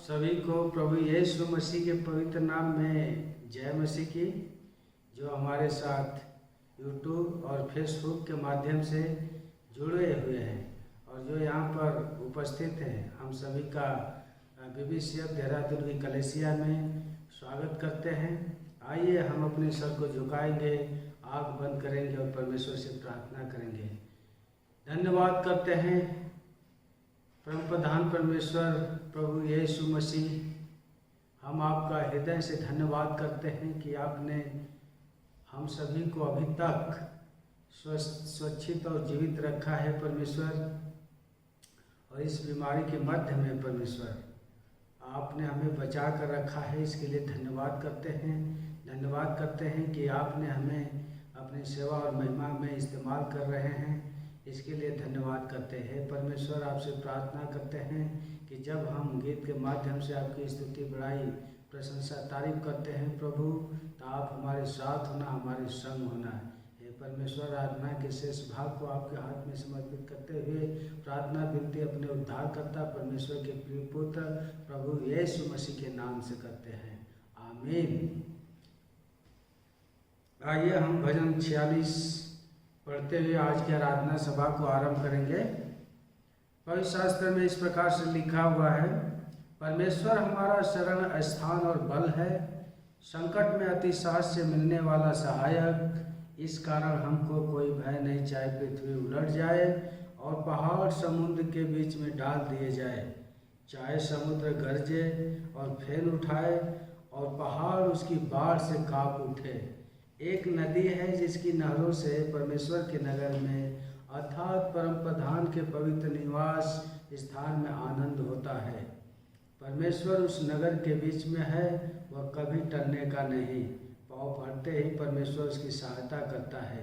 सभी को प्रभु यीशु मसीह के पवित्र नाम में जय मसीह की। जो हमारे साथ यूट्यूब और फेसबुक के माध्यम से जुड़े हुए हैं और जो यहाँ पर उपस्थित हैं, हम सभी का बीबीसीएफ देहरादून की कलीसिया में स्वागत करते हैं। आइए हम अपने सर को झुकाएंगे, आँख बंद करेंगे और परमेश्वर से प्रार्थना करेंगे। धन्यवाद करते हैं परम प्रधान परमेश्वर प्रभु यीशु मसीह, हम आपका हृदय से धन्यवाद करते हैं कि आपने हम सभी को अभी तक सुरक्षित और जीवित रखा है परमेश्वर। और इस बीमारी के मध्य में परमेश्वर आपने हमें बचा कर रखा है, इसके लिए धन्यवाद करते हैं। धन्यवाद करते हैं कि आपने हमें अपनी सेवा और महिमा में इस्तेमाल कर रहे हैं, इसके लिए धन्यवाद करते हैं परमेश्वर। आपसे प्रार्थना करते हैं कि जब हम गीत के माध्यम से आपकी स्तुति बड़ाई प्रशंसा तारीफ करते हैं प्रभु, तो आप हमारे साथ होना, हमारे संग होना है। हे परमेश्वर, आराधना के शेष भाग को आपके हाथ में समर्पित करते हुए प्रार्थना विनती अपने उद्धारकर्ता परमेश्वर के प्रिय पुत्र प्रभु यीशु मसीह के नाम से करते हैं, आमीन। आइए हम भजन 46 पढ़ते हुए आज की आराधना सभा को आरंभ करेंगे। पवित्र शास्त्र में इस प्रकार से लिखा हुआ है, परमेश्वर हमारा शरण स्थान और बल है, संकट में अति साहस से मिलने वाला सहायक। इस कारण हमको कोई भय नहीं, चाहे पृथ्वी उलट जाए और पहाड़ समुद्र के बीच में डाल दिए जाए, चाहे समुद्र गरजे और फेन उठाए और पहाड़ उसकी बाढ़ से कांप उठे। एक नदी है जिसकी नहरों से परमेश्वर के नगर में अर्थात परम प्रधान के पवित्र निवास स्थान में आनंद होता है। परमेश्वर उस नगर के बीच में है, वह कभी टलने का नहीं। पाँव फटते ही परमेश्वर उसकी सहायता करता है।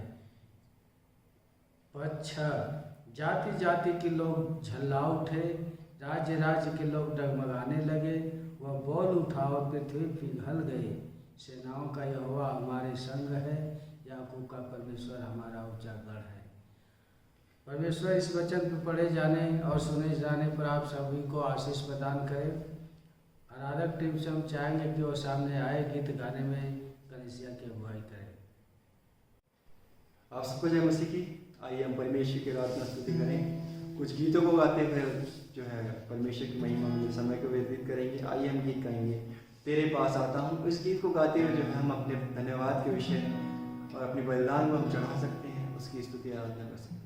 पद 6, जाति जाति के लोग झल्ला उठे, राज्य राज्य के लोग डगमगाने लगे। वह बोल उठा और पृथ्वी पिघल गई। सेनाओं का यहोवा हमारे संग है, याकूब का परमेश्वर हमारा ऊंचा गढ़ है। परमेश्वर इस वचन पर पढ़े जाने और सुने जाने पर आप सभी को आशीष प्रदान करें। आराधक टीम से हम चाहेंगे कि वो सामने आए, गीत गाने में कलीसिया की अगुवाई करें। आप सबको जय मसीह की। आइए हम परमेश्वर की आराधना स्तुति करें। कुछ गीतों को गाते हुए जो है परमेश्वर की महिमा में समय को व्यतीत करेंगे। आइए हम गीत गाएंगे, तेरे पास आता हूँ। इस गीत को गाते हुए जो है हम अपने धन्यवाद के विषय और अपनी बलिदान को हम चढ़ा सकते हैं, उसकी स्तुति आराधना कर सकते हैं।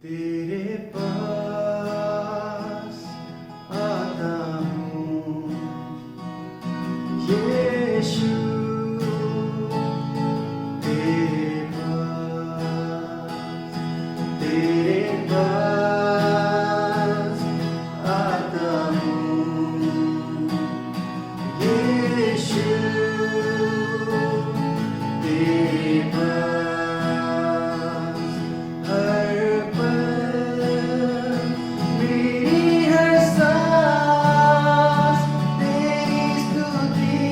तेरे पास आता हूँ यीशु, तेरे पास आता हूँ यीशु, तेरे पास हर पल मेरी हर सांस तेरी स्तुति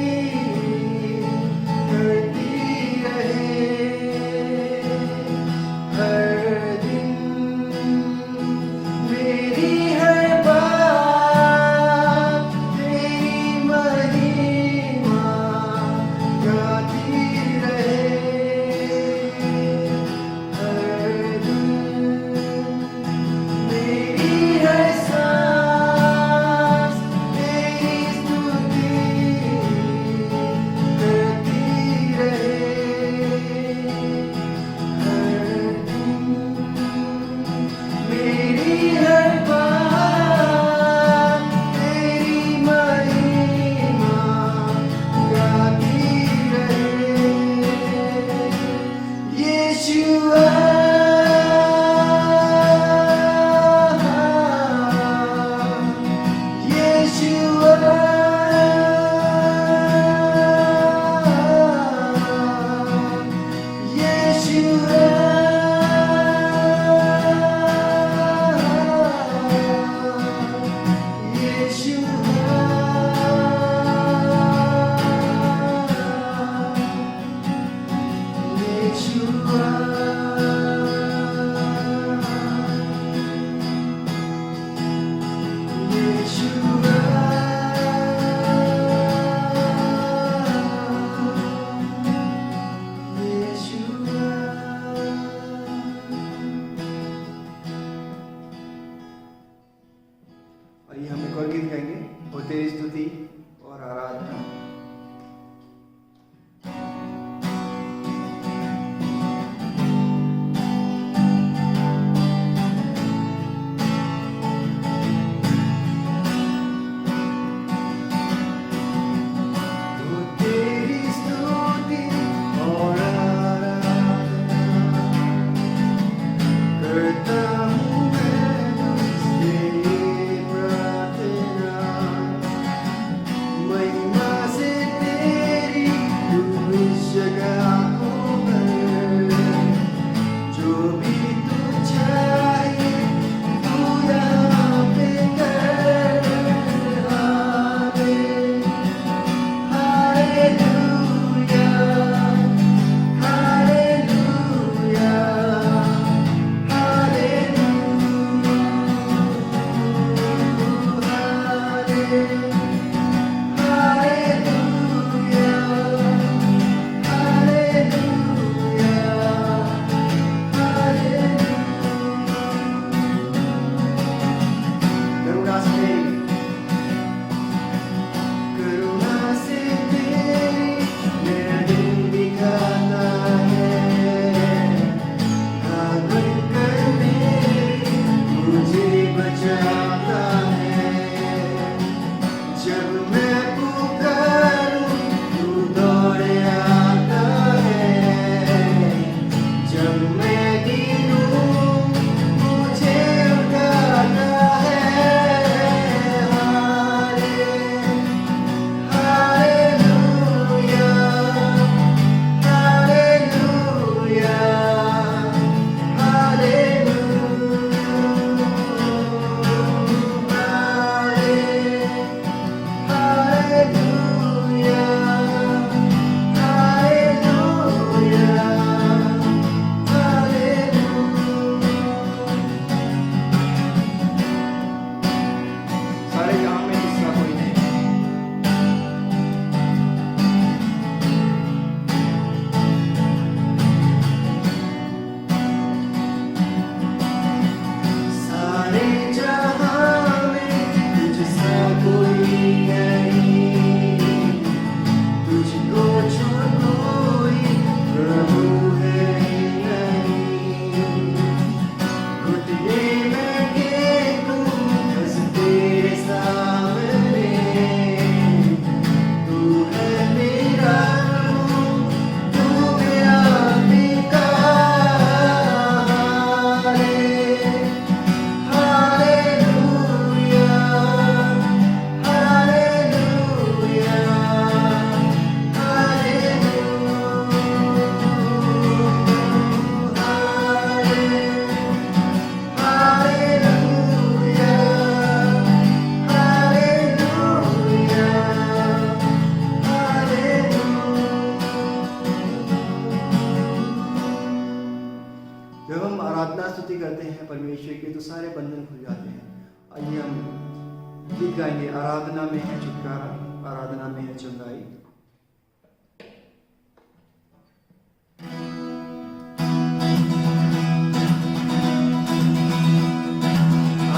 गीत गाएंगे, आराधना में है छुटकारा, आराधना में है चंगाई।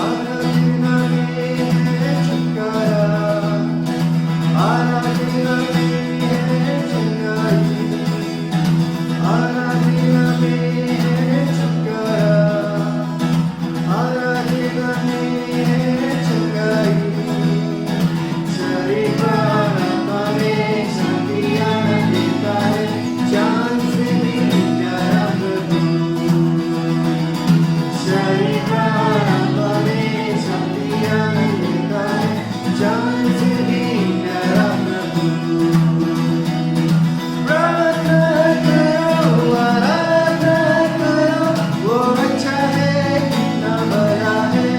आराधना में है छुटकारा, आराधना में है चंगाई, आराधना में है छुटकारा, आराधना में है चंगाई। सारे प्राणा में शांति आनंद देता है, चांद से भी प्यारा प्रभु। सारे प्राणा में शांति आनंद देता है, चांद से भी प्यारा प्रभु। प्रार्थना करो, आराधना करो, वो अच्छा है कितना बड़ा है।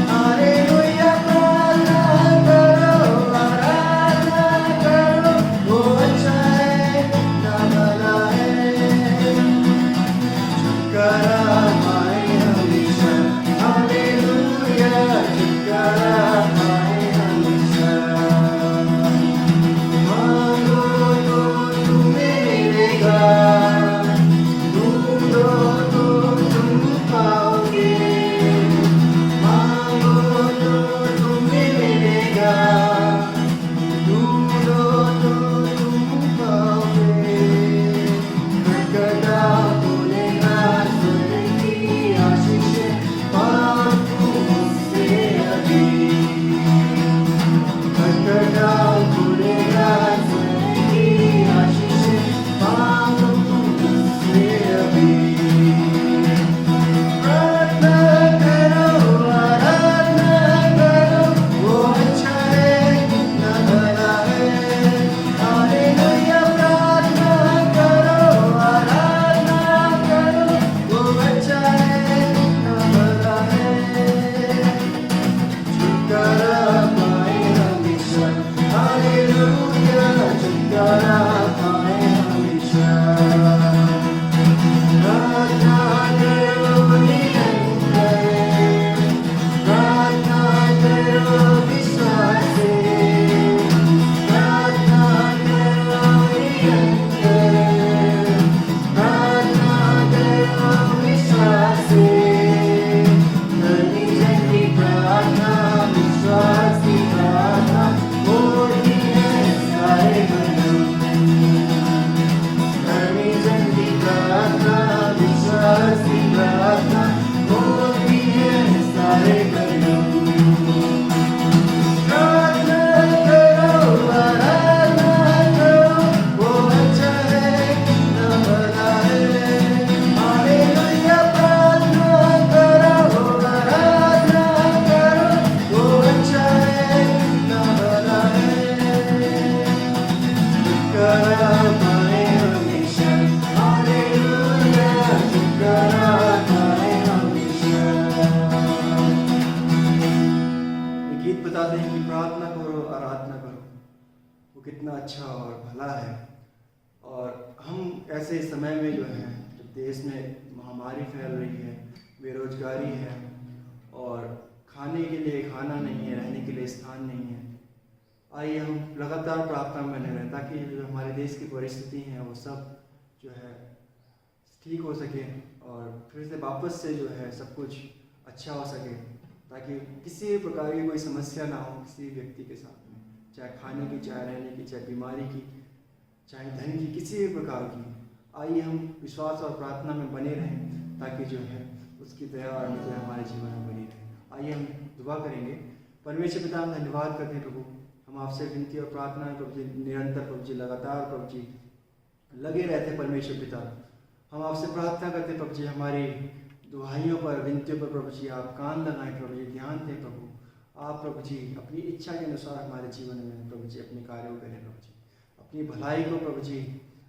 हालेलुया, प्रार्थना करो, आराधना करो, वो अच्छा है कितना बड़ा है। छुटकारा पाए हमेशा, हालेलुया, छुटकारा पाए हमेशा। मांगो तो तुम्हें मिलेगा, ढूंढो तो तुम पाओगे। मांगो तो तुम्हें मिलेगा, ढूंढो तो तुम पाओगे। खटखटा बोलेगा स्वर्ग की आशीष, पाओ तुम उससे अभी। खटखटा बोलेगा स्वर्ग की आशीष, पाओ तुम उससे अभी। प्रार्थना करो, आराधना करो, वो अच्छा है कितना बड़ा है। हालेलुया, प्रार्थना करो, आराधना करो, वो अच्छा है कितना बड़ा है। छुटकारा पाए हमेशा, हालेलुया, छुटकारा पाए हमेशा। प्रार्थना करो निरंतर, प्रार्थना करो विश्वास से, प्रार्थना करो निरंतर, प्रार्थना करो विश्वास से। धनी जन की प्रार्थना, विश्वास की प्रार्थना, होती है सारे बंधन। धनी जन की प्रार्थना, विश्वास की प्रार्थना, होती है सारे बंधन। प्रार्थना करो, आराधना करो, वो अच्छा है कितना बड़ा है। हालेलुया, प्रार्थना करो, आराधना करो, वो अच्छा है कितना बड़ा है। छुटकारा पाए हमेशा, हालेलुया, छुटकारा पाए हमेशा। ये गीत बताते हैं कि प्रार्थना करो, आराधना करो, वो कितना अच्छा और भला है। और हम ऐसे समय में जो है, जब देश में महामारी फैल रही है, बेरोजगारी है और खाने के लिए खाना नहीं है, रहने के लिए स्थान नहीं है, आइए हम लगातार प्रार्थना में बने रहें ताकि जो हमारे देश की परिस्थिति हैं वो सब जो है ठीक हो सके और फिर से वापस से जो है सब कुछ अच्छा हो सके, ताकि किसी भी प्रकार की कोई समस्या ना हो किसी व्यक्ति के साथ में, चाहे खाने की, चाहे रहने की, चाहे बीमारी की, चाहे धन की, किसी भी प्रकार की। आइए हम विश्वास और प्रार्थना में बने रहें ताकि जो है उसकी दया और अनुग्रह हमारे जीवन में बनी रहे। आइए हम दुआ करेंगे। परमेश्वर पिता, हम धन्यवाद करते हैं प्रभु, हम आपसे विनती और प्रार्थना है प्रभु जी, निरंतर प्रभु जी, लगातार प्रभु जी लगे रहते परमेश्वर पिता। हम आपसे प्रार्थना करते प्रभु जी, हमारी दुहाइयों पर, विनतियों पर प्रभु जी आप कान लगाएं प्रभु जी, ध्यान दें प्रभु। आप प्रभु जी अपनी इच्छा के अनुसार हमारे जीवन में प्रभु जी अपने कार्यों करें प्रभु जी, अपनी भलाई को प्रभु जी,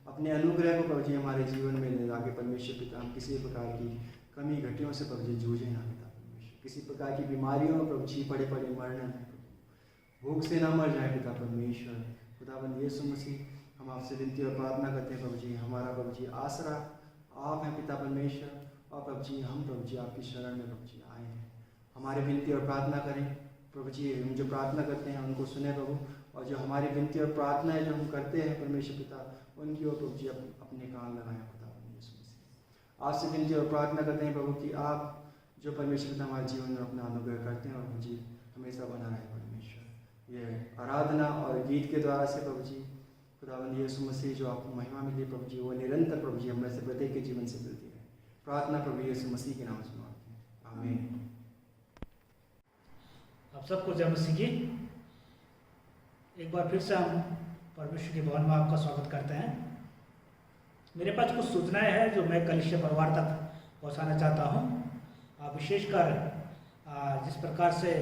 अपने अनुग्रह को प्रभु जी हमारे जीवन में ले जाके परमेश्वर पिता हम किसी प्रकार की कमी घटियों से प्रभु जी जूझे ना पिता परमेश्वर, किसी प्रकार की बीमारियों में प्रभु जी पड़े पड़े मर न जाए, भूख से ना मर जाए पिता परमेश्वर। खुदाबंद यीशु मसीह, हम आपसे विनती और प्रार्थना करते हैं प्रभु जी, हमारा प्रभु जी आसरा आप हैं पिता परमेश्वर, और प्रभु जी हम प्रभु जी आपकी शरण में प्रभु जी आए हैं। हमारे विनती और प्रार्थना करें प्रभु जी हम जो प्रार्थना करते हैं उनको सुने प्रभु, और जो हमारी विनती और प्रार्थनाएं जो हम करते हैं परमेश्वर पिता, उनकी ओर प्रभु जी अपने कान लगाएं खुदा यीशु मसीह। आपसे विनती और प्रार्थना करते हैं प्रभु कि आप जो परमेश्वर पिता हमारे जीवन में अपना अनुग्रह करते हैं और प्रभु जी हमेशा बना रहे परमेश्वर। ये आराधना और गीत के द्वारा से प्रभु जी खुदावंद यीशु मसीह जो आपको महिमा मिली प्रभु जी, वो निरंतर प्रभु जी हमें से प्रत्येक के जीवन से मिलती है। प्रार्थना प्रभु यीशु मसीह के नाम से मांगते हैं, आमीन। आप सबको जय मसीह की। एक बार फिर से हम परमेश्वर के भवन में आपका स्वागत करते हैं। मेरे पास कुछ सूचनाएं हैं जो मैं कलीसिया परिवार तक पहुंचाना चाहता हूं। विशेषकर जिस प्रकार से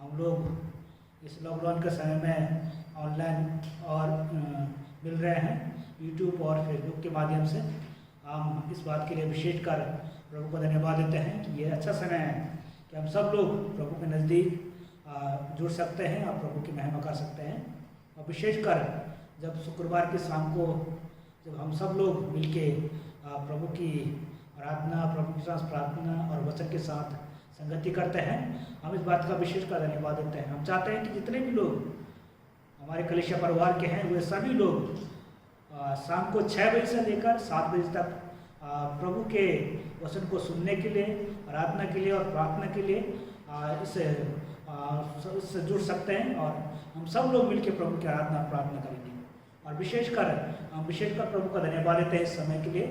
हम लोग इस लॉकडाउन के समय में ऑनलाइन और मिल रहे हैं यूट्यूब और फेसबुक के माध्यम से, हम इस बात के लिए विशेषकर प्रभु को धन्यवाद देते हैं कि ये अच्छा समय है कि हम सब लोग प्रभु के नज़दीक जुड़ सकते हैं और प्रभु की महिमा कर सकते हैं। और विशेषकर जब शुक्रवार की शाम को जब हम सब लोग मिलके प्रभु की आराधना, प्रभु के साथ प्रार्थना और वचन के साथ संगति करते हैं, हम इस बात का विशेषकर धन्यवाद देते हैं। हम चाहते हैं कि जितने भी लोग हमारे कलीसिया परिवार के हैं वे सभी लोग शाम को 6 बजे से लेकर 7 बजे तक प्रभु के वचन को सुनने के लिए, आराधना के लिए और प्रार्थना के लिए इससे जुड़ सकते हैं और हम सब लोग मिलकर प्रभु की आराधना प्रार्थना करेंगे। और विशेषकर प्रभु का धन्यवाद देते हैं इस समय के लिए।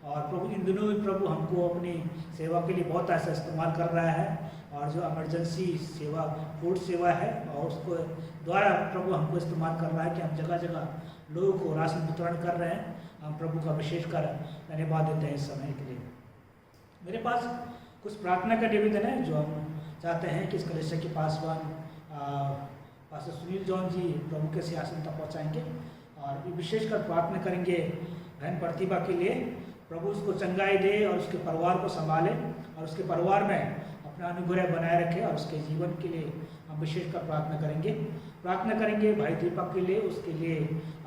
और प्रभु इन दिनों में प्रभु हमको अपनी सेवा के लिए बहुत ऐसा इस्तेमाल कर रहा है, और जो इमरजेंसी सेवा, फूड सेवा है, और उसको द्वारा प्रभु हमको इस्तेमाल कर रहा है कि हम जगह जगह लोगों को राशन वितरण कर रहे हैं। हम प्रभु का विशेषकर धन्यवाद देते हैं इस समय के लिए। मेरे पास कुछ प्रार्थना का निवेदन है जो हम चाहते हैं कि इस कलीसिया के पासवान पास्टर सुनील जॉन जी प्रभु के सिंहासन तक पहुँचाएंगे और विशेषकर प्रार्थना करेंगे बहन प्रतिभा के लिए। प्रभु उसको चंगाई दे और उसके परिवार को संभाले और उसके परिवार में अपना अनुग्रह बनाए रखे, और उसके जीवन के लिए हम विशेषकर प्रार्थना करेंगे भाई दीपक के लिए। उसके लिए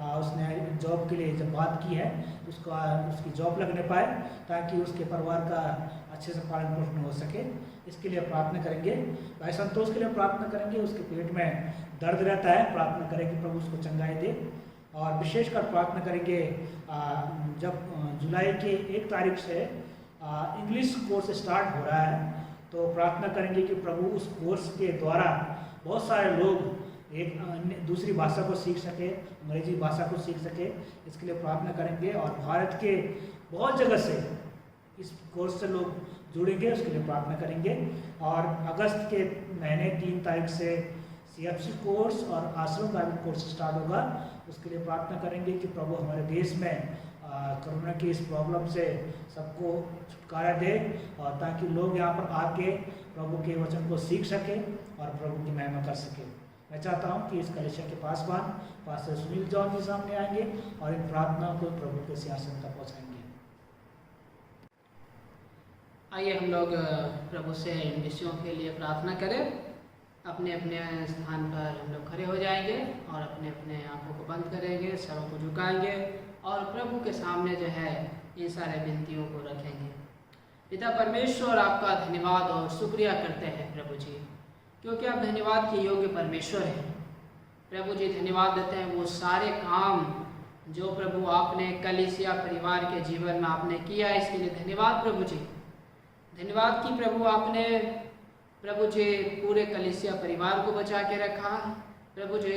उसने जॉब के लिए जब बात की है उसकी जॉब लगने पाए ताकि उसके परिवार का अच्छे से पालन पोषण हो सके, इसके लिए प्रार्थना करेंगे। भाई संतोष के लिए प्रार्थना करेंगे, उसके पेट में दर्द रहता है, प्रार्थना करेंगे प्रभु उसको चंगाई दे। और विशेषकर प्रार्थना करेंगे जब जुलाई के 1 तारीख से इंग्लिश कोर्स स्टार्ट हो रहा है, तो प्रार्थना करेंगे कि प्रभु उस कोर्स के द्वारा बहुत सारे लोग एक दूसरी भाषा को सीख सके, अंग्रेजी भाषा को सीख सके, इसके लिए प्रार्थना करेंगे। और भारत के बहुत जगह से इस कोर्स से लोग जुड़ेंगे, उसके लिए प्रार्थना करेंगे। और अगस्त के महीने 3 तारीख से CFC कोर्स और आश्रम बाइबल कोर्स स्टार्ट होगा, उसके लिए प्रार्थना करेंगे कि प्रभु हमारे देश में कोरोना की इस प्रॉब्लम से सबको छुटकारा दे, और ताकि लोग यहाँ पर आके प्रभु के वचन को सीख सके और प्रभु की महिमा कर सके। मैं चाहता हूँ कि इस कलीसिया के पासवान पास्टर सुनील जॉन जी सामने आएंगे और इन प्रार्थनाओं को प्रभु के सिंहासन तक पहुँचाएंगे। आइए हम लोग प्रभु से इन विषयों के लिए प्रार्थना करें। अपने अपने स्थान पर हम लोग खड़े हो जाएंगे और अपने अपने आंखों को बंद करेंगे, सरों को झुकाएंगे और प्रभु के सामने जो है इन सारे विनतियों को रखेंगे। पिता परमेश्वर, आपका धन्यवाद और शुक्रिया करते हैं प्रभु जी, क्योंकि आप धन्यवाद के योग्य परमेश्वर हैं। प्रभु जी धन्यवाद देते हैं वो सारे काम जो प्रभु आपने कलीसिया परिवार के जीवन में आपने किया, इसके लिए धन्यवाद प्रभु जी। धन्यवाद कि प्रभु आपने प्रभु जी पूरे कलीसिया परिवार को बचा के रखा, प्रभु जी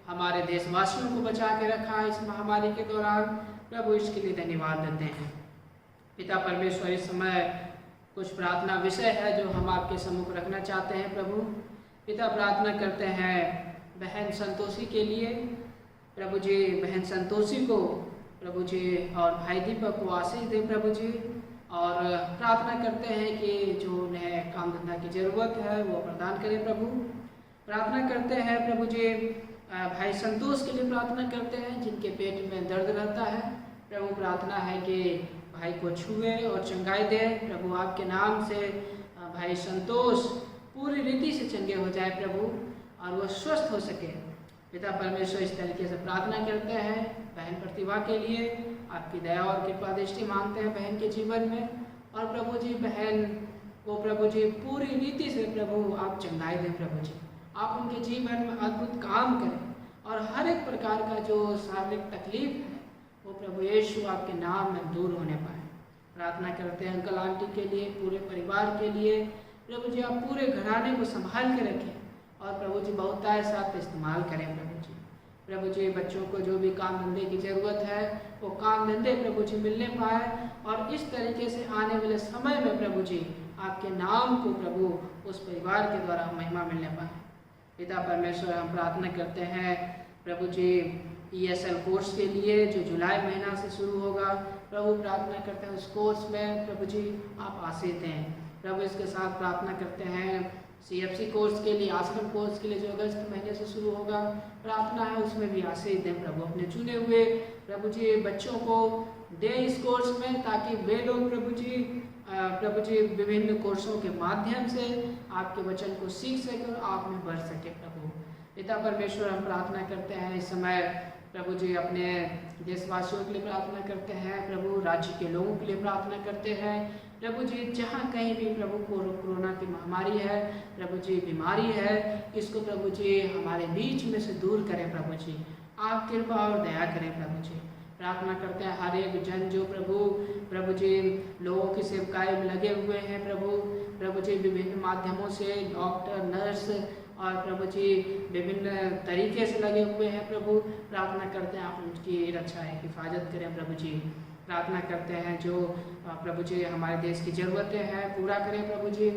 हमारे देशवासियों को बचा के रखा इस महामारी के दौरान। प्रभु इसके लिए धन्यवाद देते हैं। पिता परमेश्वर, इस समय कुछ प्रार्थना विषय है जो हम आपके सम्मुख रखना चाहते हैं प्रभु। पिता प्रार्थना करते हैं बहन संतोषी के लिए, प्रभु जी बहन संतोषी को प्रभु जी और भाई दीपक को आशीष दे प्रभु जी। और प्रार्थना करते हैं कि जो उन्हें काम धंधा की ज़रूरत है वो प्रदान करें प्रभु। प्रार्थना करते हैं प्रभु जी भाई संतोष के लिए प्रार्थना करते हैं जिनके पेट में दर्द रहता है। प्रभु प्रार्थना है कि भाई को छुए और चंगाई दे प्रभु। आपके नाम से भाई संतोष पूरी रीति से चंगे हो जाए प्रभु और वो स्वस्थ हो सके। पिता परमेश्वर, इस तरीके से प्रार्थना करते हैं बहन प्रतिभा के लिए। आपकी दया और कृपा दृष्टि मांगते हैं बहन के जीवन में। और प्रभु जी बहन को प्रभु जी पूरी रीति से प्रभु आप चंगाई दें प्रभु जी। आप उनके जीवन में अद्भुत काम करें और हर एक प्रकार का जो शारीरिक तकलीफ है वो प्रभु यीशु आपके नाम में दूर होने पाए। प्रार्थना करते हैं अंकल आंटी के लिए, पूरे परिवार के लिए। प्रभु जी आप पूरे घराने को संभाल के रखें और प्रभु जी बहुतायत से आप इस्तेमाल करें। प्रभु जी बच्चों को जो भी काम धंधे की ज़रूरत है वो काम धंधे प्रभु जी मिलने पाए और इस तरीके से आने वाले समय में प्रभु जी आपके नाम को प्रभु उस परिवार के द्वारा महिमा मिलने पाए। पिता परमेश्वर हम प्रार्थना करते हैं प्रभु जी ESL कोर्स के लिए जो जुलाई महीना से शुरू होगा। प्रभु प्रार्थना करते हैं उस कोर्स में प्रभु जी आप आशीष दें। प्रभु इसके साथ प्रार्थना करते हैं CFC कोर्स के लिए, आश्रम कोर्स के लिए जो अगस्त महीने से शुरू होगा। प्रार्थना है उसमें भी आशीष दें प्रभु। अपने चुने हुए प्रभु जी बच्चों को दें इस कोर्स में ताकि वे लोग प्रभु जी विभिन्न कोर्सों के माध्यम से आपके वचन को सीख सके और आप में बढ़ सके। प्रभु पिता परमेश्वर हम प्रार्थना करते हैं इस समय प्रभु जी अपने देशवासियों के लिए प्रार्थना करते हैं। प्रभु राज्य के लोगों के लिए प्रार्थना करते हैं। प्रभु जी जहाँ कहीं भी प्रभु कोरोना की महामारी है, प्रभु जी बीमारी है, इसको प्रभु जी हमारे बीच में से दूर करें। प्रभु जी आप कृपा और दया करें। प्रभु जी प्रार्थना करते हैं हर एक जन जो प्रभु जी लोगों की सेवकाई में लगे हुए हैं। प्रभु जी विभिन्न माध्यमों से डॉक्टर, नर्स और प्रभु जी विभिन्न तरीके से लगे हुए हैं। प्रभु प्रार्थना करते हैं आप उनकी रक्षा है, हिफाजत करें। प्रभु जी प्रार्थना करते हैं जो प्रभु जी हमारे देश की ज़रूरतें हैं पूरा करें। प्रभु जी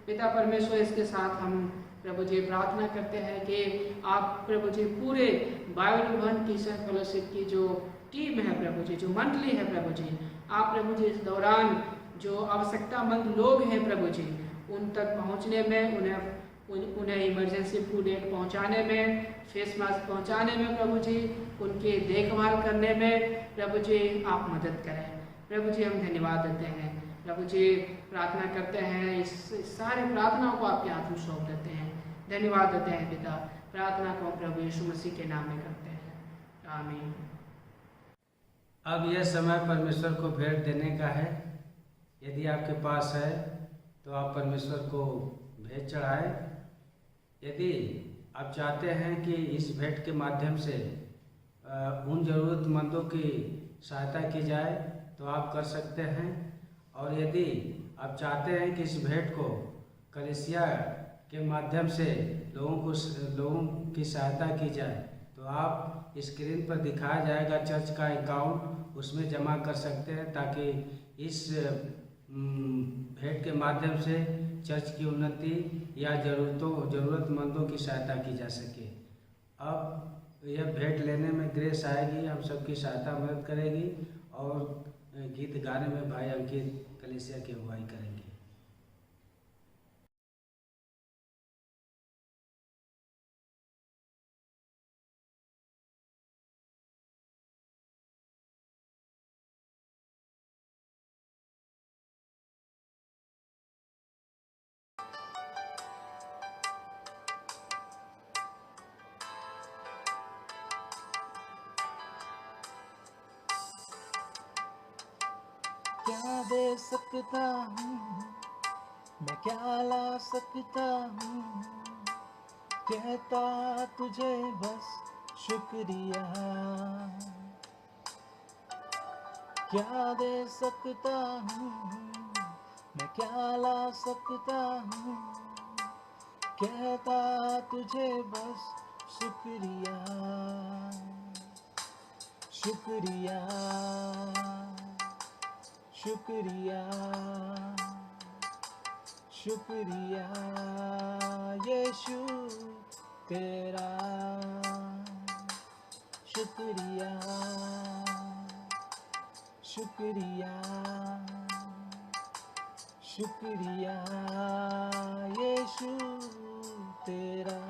पिता परमेश्वर इसके साथ हम प्रभु जी प्रार्थना करते हैं कि आप प्रभु जी पूरे बाइबल वन क्रिश्चियन फेलोशिप की जो टीम है प्रभु जी, जो मंडली है प्रभु जी, आप प्रभु जी इस दौरान जो आवश्यकतामंद लोग हैं प्रभु जी उन तक पहुंचने में, उन्हें इमरजेंसी फूड एड पहुंचाने में, फेस मास्क पहुंचाने में प्रभु जी, उनकी देखभाल करने में प्रभु जी आप मदद करें। प्रभु जी हम धन्यवाद देते हैं। प्रभु जी प्रार्थना करते हैं इस सारे प्रार्थनाओं को आपके हाथ में सौंप देते हैं। धन्यवाद देते हैं पिता। प्रार्थना को प्रभु यीशु मसीह के नाम में करते हैं, आमीन। अब यह समय परमेश्वर को भेंट देने का है। यदि आपके पास है तो आप परमेश्वर को भेंट चढ़ाएं। यदि आप चाहते हैं कि इस भेंट के माध्यम से उन ज़रूरतमंदों की सहायता की जाए तो आप कर सकते हैं। और यदि आप चाहते हैं कि इस भेंट को कलीसिया के माध्यम से लोगों की सहायता की जाए तो आप स्क्रीन पर दिखाया जाएगा चर्च का अकाउंट, उसमें जमा कर सकते हैं ताकि इस भेंट के माध्यम से चर्च की उन्नति या ज़रूरतमंदों की सहायता की जा सके। अब यह भेंट लेने में ग्रेस आएगी, हम सबकी सहायता मदद करेगी और गीत गाने में भाई अंकित कलीसिया की अगुवाई करेंगे। क्या दे सकता हूँ मैं, क्या ला सकता हूँ, कहता तुझे बस शुक्रिया। क्या दे सकता हूँ मैं, क्या ला सकता हूँ, कहता तुझे बस शुक्रिया शुक्रिया शुक्रिया शुक्रिया यीशु तेरा, शुक्रिया शुक्रिया शुक्रिया यीशु तेरा।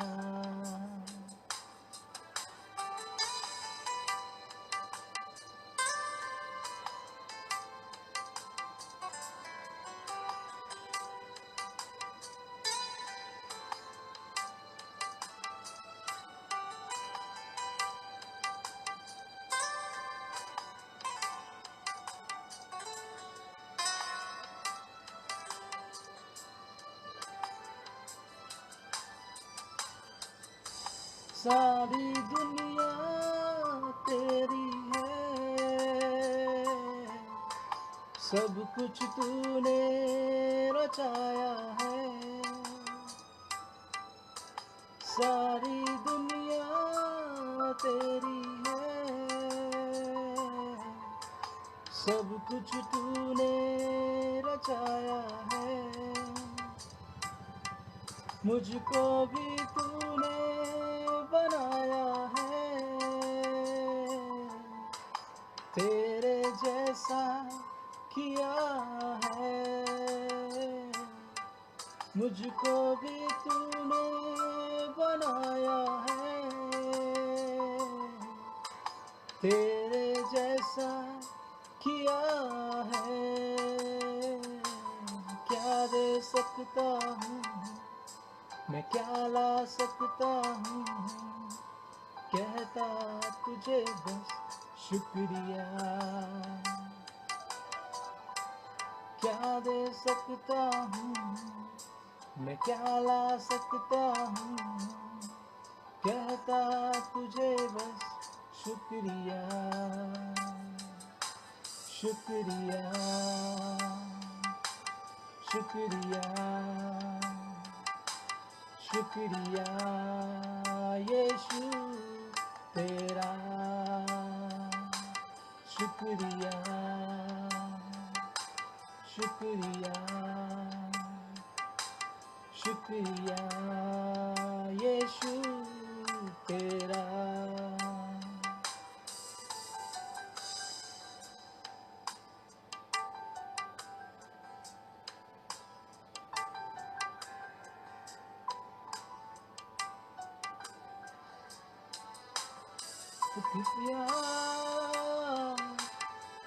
सारी दुनिया तेरी है, सब कुछ तूने रचाया है। सारी दुनिया तेरी है, सब कुछ तूने रचाया है। मुझको भी तूने बनाया है, तेरे जैसा किया है। मुझको भी तूने बनाया है, तेरे जैसा किया है। क्या दे सकता हूँ मैं, क्या ला सकता हूँ, कहता तुझे बस शुक्रिया। क्या दे सकता हूँ मैं, क्या ला सकता हूँ, कहता तुझे बस शुक्रिया। शुक्रिया शुक्रिया शुक्रिया यीशु तेरा। शुक्रिया शुक्रिया शुक्रिया यीशु तेरा। शुक्रिया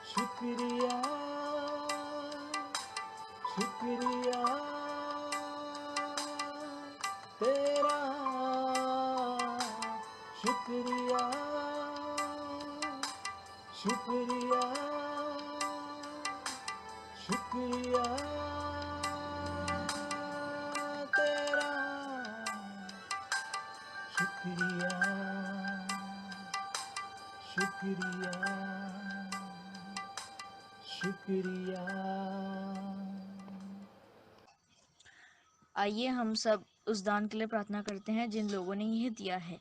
शुक्रिया शुक्रिया तेरा। शुक्रिया शुक्रिया शुक्रिया तेरा। शुक्रिया शुक्रिया शुक्रिया। आइए हम सब उस दान के लिए प्रार्थना करते हैं जिन लोगों ने यह दिया है।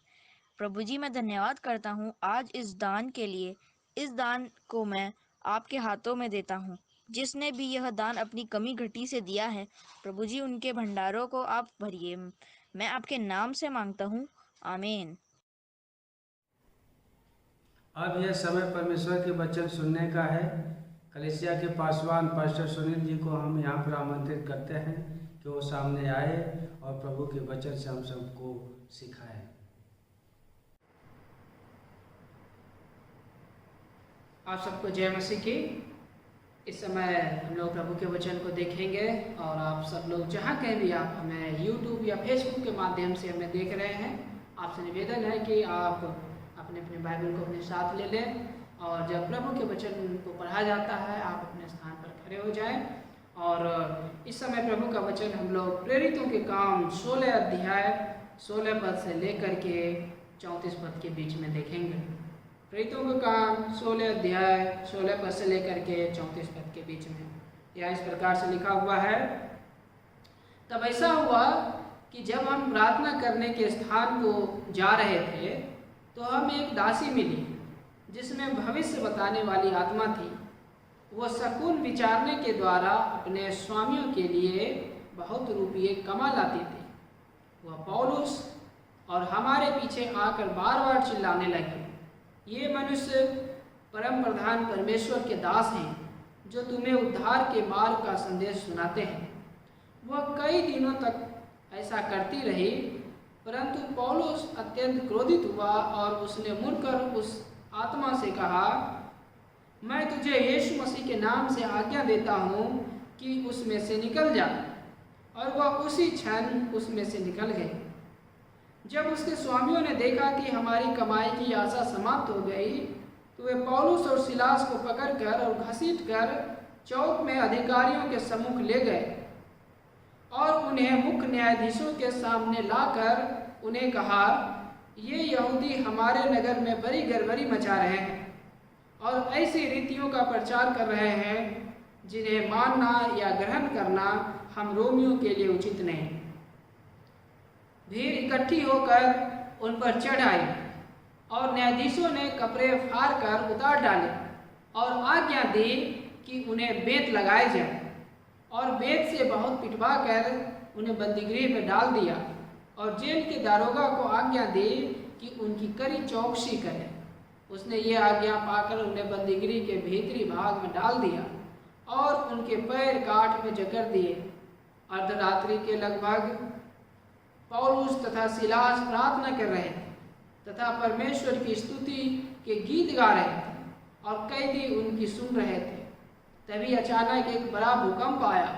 प्रभु जी, मैं धन्यवाद करता हूँ आज इस दान के लिए। इस दान को मैं आपके हाथों में देता हूँ। जिसने भी यह दान अपनी कमी घटी से दिया है, प्रभु जी उनके भंडारों को आप भरिए। मैं आपके नाम से मांगता हूँ, आमीन। अब यह समय परमेश्वर के वचन सुनने का है। कलीसिया के पासवान पास्टर सुनील जी को हम यहाँ पर आमंत्रित करते हैं कि वो सामने आए और प्रभु के वचन से हम सबको सिखाएं। आप सबको जय मसीह की। इस समय हम लोग प्रभु के वचन को देखेंगे और आप सब लोग जहाँ कहीं भी आप हमें YouTube या Facebook के माध्यम से हमें देख रहे हैं, आपसे निवेदन है कि आप अपने अपने बाइबल को अपने साथ ले लें और जब प्रभु के वचन को पढ़ा जाता है आप अपने स्थान पर खड़े हो जाएं। और इस समय प्रभु का वचन हम लोग प्रेरितों के काम 16 अध्याय 16 पद से लेकर के 34 पद के बीच में देखेंगे। प्रेरितों का काम 16 अध्याय 16 पद से लेकर के 34 पद के बीच में यह इस प्रकार से लिखा हुआ है। तब ऐसा हुआ कि जब हम प्रार्थना करने के स्थान को जा रहे थे तो हमें एक दासी मिली जिसमें भविष्य बताने वाली आत्मा थी। वह शकुन विचारने के द्वारा अपने स्वामियों के लिए बहुत रुपये कमा लाती थी। वह पौलुस और हमारे पीछे आकर बार बार चिल्लाने लगी, ये मनुष्य परम प्रधान परमेश्वर के दास हैं जो तुम्हें उद्धार के मार्ग का संदेश सुनाते हैं। वह कई दिनों तक ऐसा करती रही, परंतु पौलुस अत्यंत क्रोधित हुआ और उसने मुड़कर उस आत्मा से कहा, मैं तुझे यीशु मसीह के नाम से आज्ञा देता हूँ कि उसमें से निकल जा। और वह उसी क्षण उसमें से निकल गई। जब उसके स्वामियों ने देखा कि हमारी कमाई की आशा समाप्त हो गई तो वे पौलुस और सिलास को पकड़कर और घसीटकर चौक में अधिकारियों के सम्मुख ले गए और उन्हें मुख्य न्यायाधीशों के सामने लाकर उन्हें कहा, ये यहूदी हमारे नगर में बड़ी गड़बड़ी मचा रहे हैं और ऐसी रीतियों का प्रचार कर रहे हैं जिन्हें मानना या ग्रहण करना हम रोमियों के लिए उचित नहीं। भीड़ इकट्ठी होकर उन पर चढ़ आई और न्यायाधीशों ने कपड़े फाड़ कर उतार डाले और आज्ञा दी कि उन्हें बेंत लगाए जाए, और बेंत से बहुत पिटवा कर उन्हें बंदीगृह में डाल दिया और जेल के दारोगा को आज्ञा दी कि उनकी कड़ी चौकसी करे। उसने ये आज्ञा पाकर उन्हें बंदीगृह के भीतरी भाग में डाल दिया और उनके पैर काठ में जकड़ दिए। अर्धरात्रि के लगभग पौलुस तथा सिलास प्रार्थना कर रहे थे तथा परमेश्वर की स्तुति के गीत गा रहे थे और कैदी उनकी सुन रहे थे। तभी अचानक एक बड़ा भूकंप आया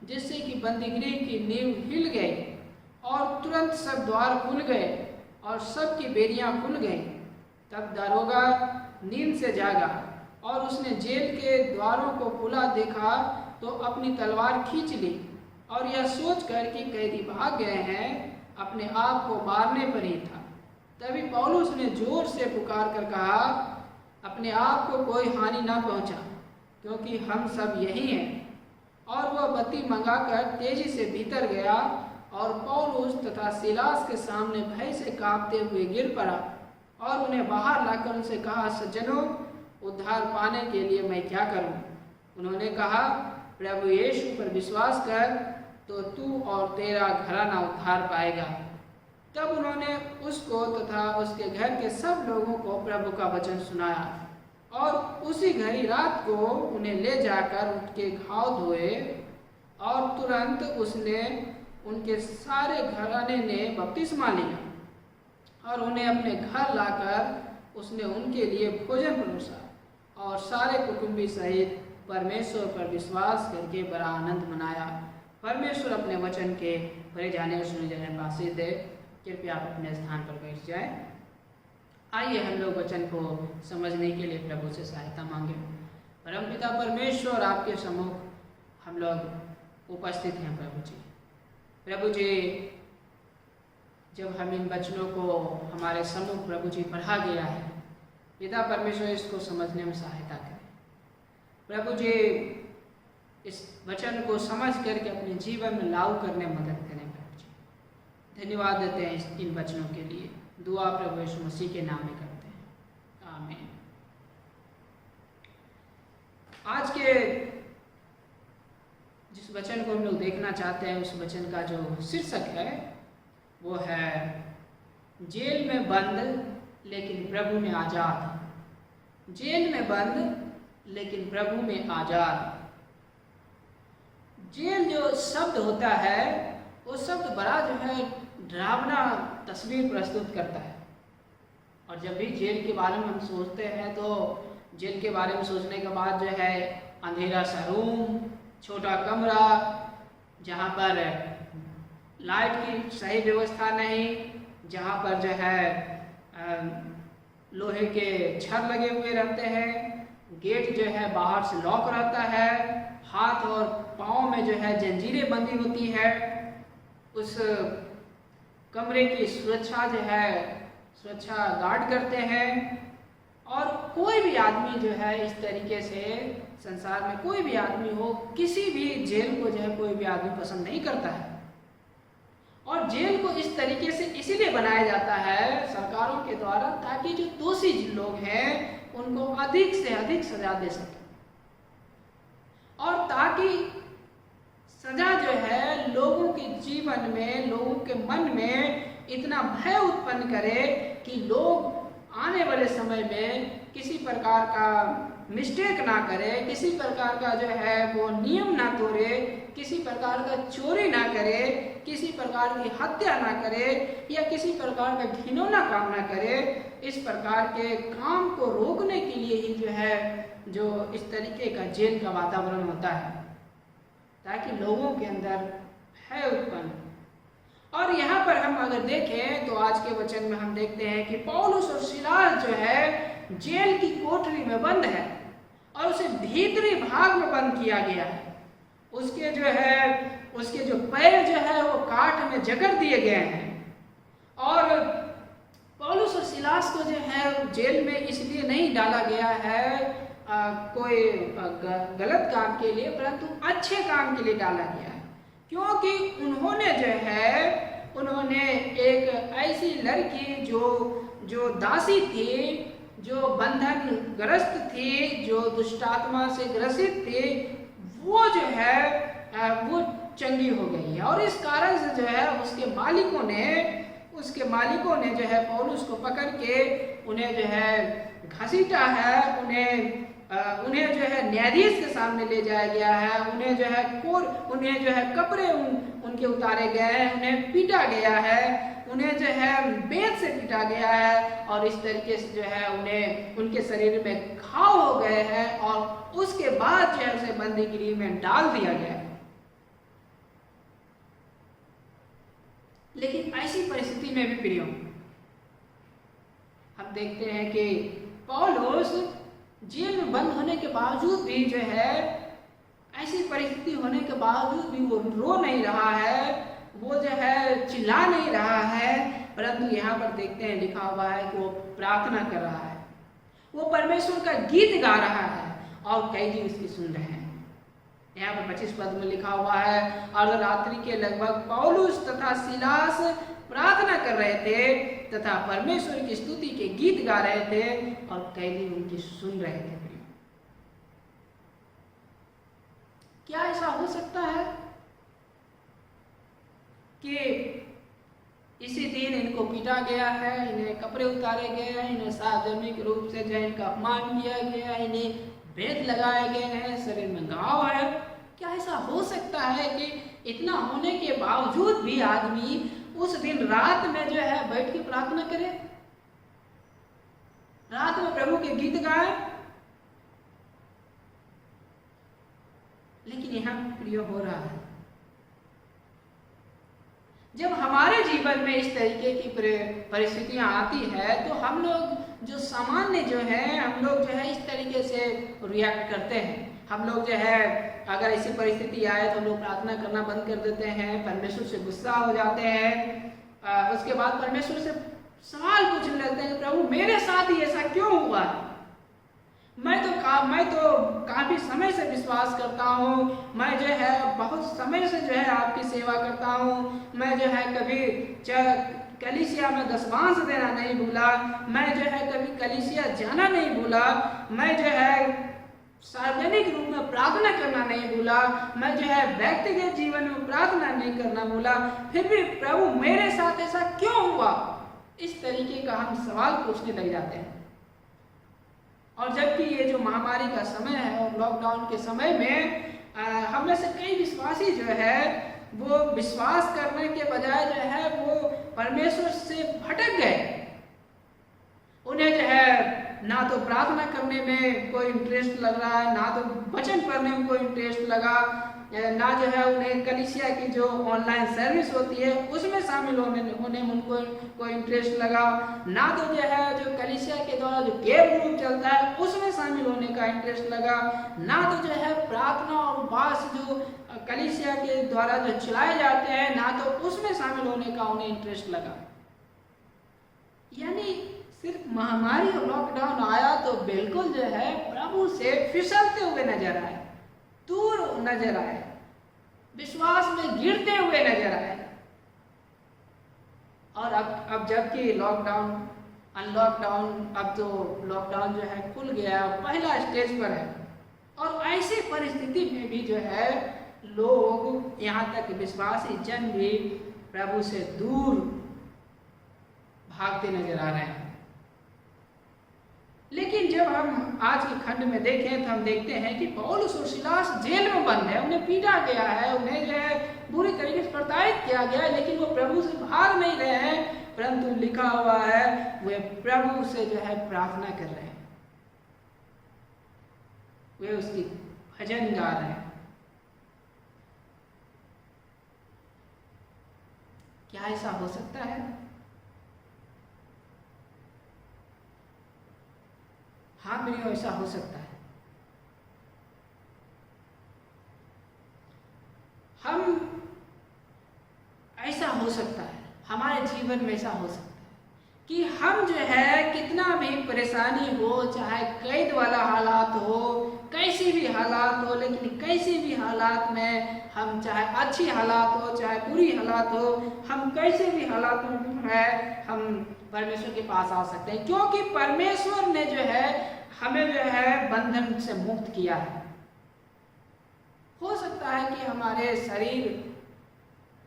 जिससे कि बंदीगृह की नींव हिल गई और तुरंत सब द्वार खुल गए और सबकी बेड़ियां खुल गईं। तब दारोगा नींद से जागा और उसने जेल के द्वारों को खुला देखा तो अपनी तलवार खींच ली और यह सोचकर कि कैदी भाग गए हैं अपने आप को मारने पर ही था। तभी पौलुस ने जोर से पुकार कर कहा, अपने आप को कोई हानि न पहुंचा, क्योंकि हम सब यही हैं। और वह बत्ती मंगाकर तेजी से भीतर गया और पौलुस तथा सिलास के सामने भय से कांपते हुए गिर पड़ा और उन्हें बाहर लाकर उनसे कहा, सज्जनों, उद्धार पाने के लिए मैं क्या करूं? उन्होंने कहा, प्रभु यीशु पर विश्वास कर तो तू और तेरा घराना उद्धार पाएगा। तब उन्होंने उसको तथा उसके घर के सब लोगों को प्रभु का वचन सुनाया और उसी घड़ी रात को उन्हें ले जाकर उनके घाव धोए और तुरंत उसने उनके सारे घराने ने बपतिस्मा लिया और उन्हें अपने घर लाकर उसने उनके लिए भोजन परोसा और सारे कुटुंबी सहित परमेश्वर पर विश्वास करके बड़ा आनंद मनाया। परमेश्वर अपने वचन के भरे जाने और सुने जाने में आशीष दे। कृपया आप अपने स्थान पर बैठ जाएं। आइए हम लोग वचन को समझने के लिए प्रभु से सहायता मांगे। परमपिता परमेश्वर, आपके सम्मुख हम लोग उपस्थित हैं प्रभु जी, जब हम इन वचनों को हमारे सम्मुख प्रभु जी पढ़ा गया है, पिता परमेश्वर इसको समझने में सहायता करें। प्रभु जी, इस वचन को समझ करके अपने जीवन में लागू करने में मदद करें प्रभु जी। धन्यवाद देते हैं इन वचनों के लिए। दुआ प्रभु यीशु मसीह के नाम में करते हैं, आमीन। आज के जिस वचन को हम लोग देखना चाहते हैं, उस वचन का जो शीर्षक है वो है जेल में बंद लेकिन प्रभु में आजाद। जेल में बंद लेकिन प्रभु में आजाद। जेल जो शब्द होता है वो शब्द बड़ा जो है डरावना तस्वीर प्रस्तुत करता है। और जब भी जेल के बारे में हम सोचते हैं तो जेल के बारे में सोचने के बाद जो है अंधेरा सा रूम, छोटा कमरा जहाँ पर लाइट की सही व्यवस्था नहीं, जहाँ पर जो है लोहे के छड़ लगे हुए रहते हैं, गेट जो है बाहर से लॉक रहता है, हाथ और पाँव में जो है जंजीरें बंधी होती है। उस कमरे की सुरक्षा जो है सुरक्षा गार्ड करते हैं। और कोई भी आदमी जो है इस तरीके से, संसार में कोई भी आदमी हो, किसी भी जेल को जो है कोई भी आदमी पसंद नहीं करता है। और जेल को इस तरीके से इसीलिए बनाया जाता है सरकारों के द्वारा, ताकि जो दोषी लोग हैं उनको अधिक से अधिक सजा दे सके, और ताकि सजा जो है लोगों के जीवन में, लोगों के मन में इतना भय उत्पन्न करे कि लोग आने वाले समय में किसी प्रकार का मिस्टेक ना करे, किसी प्रकार का जो है वो नियम ना तोड़े, किसी प्रकार का चोरी ना करे, किसी प्रकार की हत्या ना करे या किसी प्रकार का घिनौना काम ना करे। इस प्रकार के काम को रोकने के लिए ही जो है जो इस तरीके का जेल का वातावरण होता है, ताकि लोगों के अंदर भय उत्पन्न। और यहाँ पर हम अगर देखें तो आज के वचन में हम देखते हैं कि पौलुस और सिलास जो है जेल की कोठरी में बंद है और उसे भीतरी भाग में बंद किया गया है। उसके जो पैर जो है वो काठ में जकड़ दिए गए हैं। और पौलुस और सिलास को जो है जेल में इसलिए नहीं डाला गया है कोई गलत काम के लिए, परंतु अच्छे काम के लिए डाला गया है। क्योंकि उन्होंने जो है उन्होंने एक ऐसी लड़की जो दासी थी, जो बंधन ग्रस्त थी, जो दुष्टात्मा से ग्रसित थी, वो जो है वो चंगी हो गई है। और इस कारण से जो है उसके मालिकों ने जो है पौलुस को पकड़ के उन्हें जो है घसीटा है, उन्हें जो है न्यायाधीश के सामने ले जाया गया है, उन्हें जो है कपड़े उनके उतारे गए हैं, उन्हें पीटा गया है, उन्हें जो है बेत से पीटा गया है, और इस तरीके से जो है उन्हें उनके शरीर में घाव हो गए हैं, और उसके बाद जो है उसे बंदीगृह में डाल दिया गया। लेकिन ऐसी परिस्थिति में भी प्रियो हम देखते हैं कि पौलुस जेल में बंद होने के बावजूद भी जो है, ऐसी परिस्थिति होने के बावजूद भी वो रो नहीं रहा है, वो जो है चिल्ला नहीं रहा है, परंतु यहाँ पर देखते हैं लिखा हुआ है कि वो प्रार्थना कर रहा है, वो परमेश्वर का गीत गा रहा है, और कैदी उसकी सुन रहे हैं। यहाँ पर 25 पद में लिखा हुआ है, और रात्रि के लगभग पौलुस तथा सिलास प्रार्थना कर रहे थे तथा परमेश्वर की स्तुति के गीत गा रहे थे, और कैदी उनकी सुन रहे थे। क्या ऐसा हो सकता है कि इसी दिन इनको पीटा गया है, इन्हें कपड़े उतारे गए हैं, इन्हें सार्वजनिक रूप से जो इनका अपमान किया गया है, इन्हें भेद लगाए गए हैं, शरीर में घाव है? क्या ऐसा हो सकता है कि इतना होने के बावजूद भी आदमी उस दिन रात में जो है बैठ के प्रार्थना करे, रात में प्रभु के गीत गाए? लेकिन यहाँ प्रिय हो रहा है, जब हमारे जीवन में इस तरीके की परिस्थितियां आती है, तो हम लोग जो सामान्य जो है, हम लोग जो है इस तरीके से रिएक्ट करते हैं। हम लोग जो है अगर ऐसी परिस्थिति आए तो हम लोग प्रार्थना करना बंद कर देते हैं, परमेश्वर से गुस्सा हो जाते हैं, उसके बाद परमेश्वर से सवाल पूछने लगते हैं कि प्रभु मेरे साथ ही ऐसा क्यों हुआ? मैं तो काफी समय से विश्वास करता हूँ, मैं जो है बहुत समय से जो है आपकी सेवा करता हूँ, मैं जो है कभी कलीसिया में दशमांश देना नहीं भूला, मैं जो है कभी कलीसिया जाना नहीं भूला, मैं जो है सार्वजनिक रूप में प्रार्थना करना नहीं भूला, मैं जो है व्यक्तिगत जीवन में प्रार्थना नहीं करना भूला, फिर भी प्रभु मेरे साथ ऐसा क्यों हुआ? इस तरीके का हम सवाल पूछने लग जाते हैं। और जबकि ये जो महामारी का समय है और लॉकडाउन के समय में हम में से कई विश्वासी जो है वो विश्वास करने के बजाय जो है वो परमेश्वर से भटक गए। उन्हें जो है ना तो प्रार्थना करने में कोई इंटरेस्ट लग रहा है, ना तो वचन पढ़ने में कोई इंटरेस्ट लगा, ना जो है उन्हें कलीसिया की जो ऑनलाइन सर्विस होती है उसमें शामिल होने में उनको कोई इंटरेस्ट लगा, ना तो जो है जो कलीसिया के द्वारा जो गेम ग्रुप चलता है उसमें शामिल होने का इंटरेस्ट लगा, ना तो जो है प्रार्थना और उपवास जो कलीसिया के द्वारा जो चलाए जाते हैं ना तो उसमें शामिल होने का उन्हें इंटरेस्ट लगा। यानी सिर्फ महामारी और लॉकडाउन आया तो बिल्कुल जो है प्रभु से फिसलते हुए नजर आए, दूर नजर आए, विश्वास में गिरते हुए नजर आए। और अब जबकि लॉकडाउन अनलॉकडाउन, अब तो लॉकडाउन जो है खुल गया, पहला स्टेज पर है, और ऐसी परिस्थिति में भी जो है लोग, यहाँ तक विश्वासी जन भी प्रभु से दूर भागते नजर आ रहे हैं। लेकिन जब हम आज के खंड में देखें तो हम देखते हैं कि पौलुस और सिलास जेल में बंद है, उन्हें पीटा गया है, उन्हें जो है बुरी तरीके से प्रताड़ित किया गया है, लेकिन वो प्रभु से भाग नहीं रहे हैं, परंतु लिखा हुआ है वे प्रभु से जो है प्रार्थना कर रहे हैं, वे उसकी भजन गा रहे हैं। क्या ऐसा हो सकता है? हाँ मेरी ऐसा हो सकता है। हम ऐसा हो सकता है, हमारे जीवन में ऐसा हो सकता है कि हम जो है कितना भी परेशानी हो, चाहे कैद वाला हालात हो, कैसी भी हालात हो, लेकिन कैसी भी हालात में हम, चाहे अच्छी हालात हो चाहे बुरी हालात हो, हम कैसे भी हालात में है हम परमेश्वर के पास आ सकते हैं, क्योंकि परमेश्वर ने जो है हमें जो है बंधन से मुक्त किया है। हो सकता है कि हमारे शरीर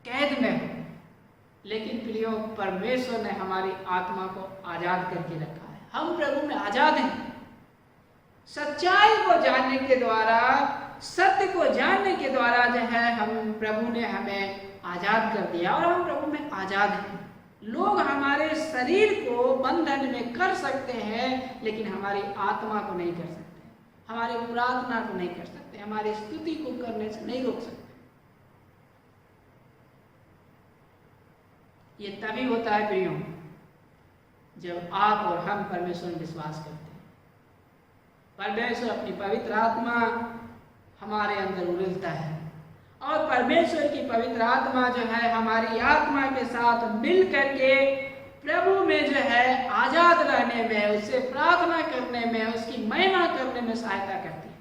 कैद में हो, लेकिन प्रियो परमेश्वर ने हमारी आत्मा को आजाद करके रखा है। हम प्रभु में आजाद हैं। सच्चाई को जानने के द्वारा, सत्य को जानने के द्वारा जो है हम, प्रभु ने हमें आजाद कर दिया और हम प्रभु में आजाद हैं। लोग हमारे शरीर को बंधन में कर सकते हैं, लेकिन हमारी आत्मा को नहीं कर सकते, हमारी प्रार्थना को नहीं कर सकते, हमारी स्तुति को करने से नहीं रोक सकते। ये तभी होता है प्रियो जब आप और हम परमेश्वर में विश्वास करते हैं। परमेश्वर अपनी पवित्र आत्मा हमारे अंदर उड़ेलता है और परमेश्वर की पवित्र आत्मा जो है हमारी आत्मा के साथ मिल करके प्रभु में जो है आजाद रहने में, उससे प्रार्थना करने में, उसकी महिमा करने में सहायता करती है।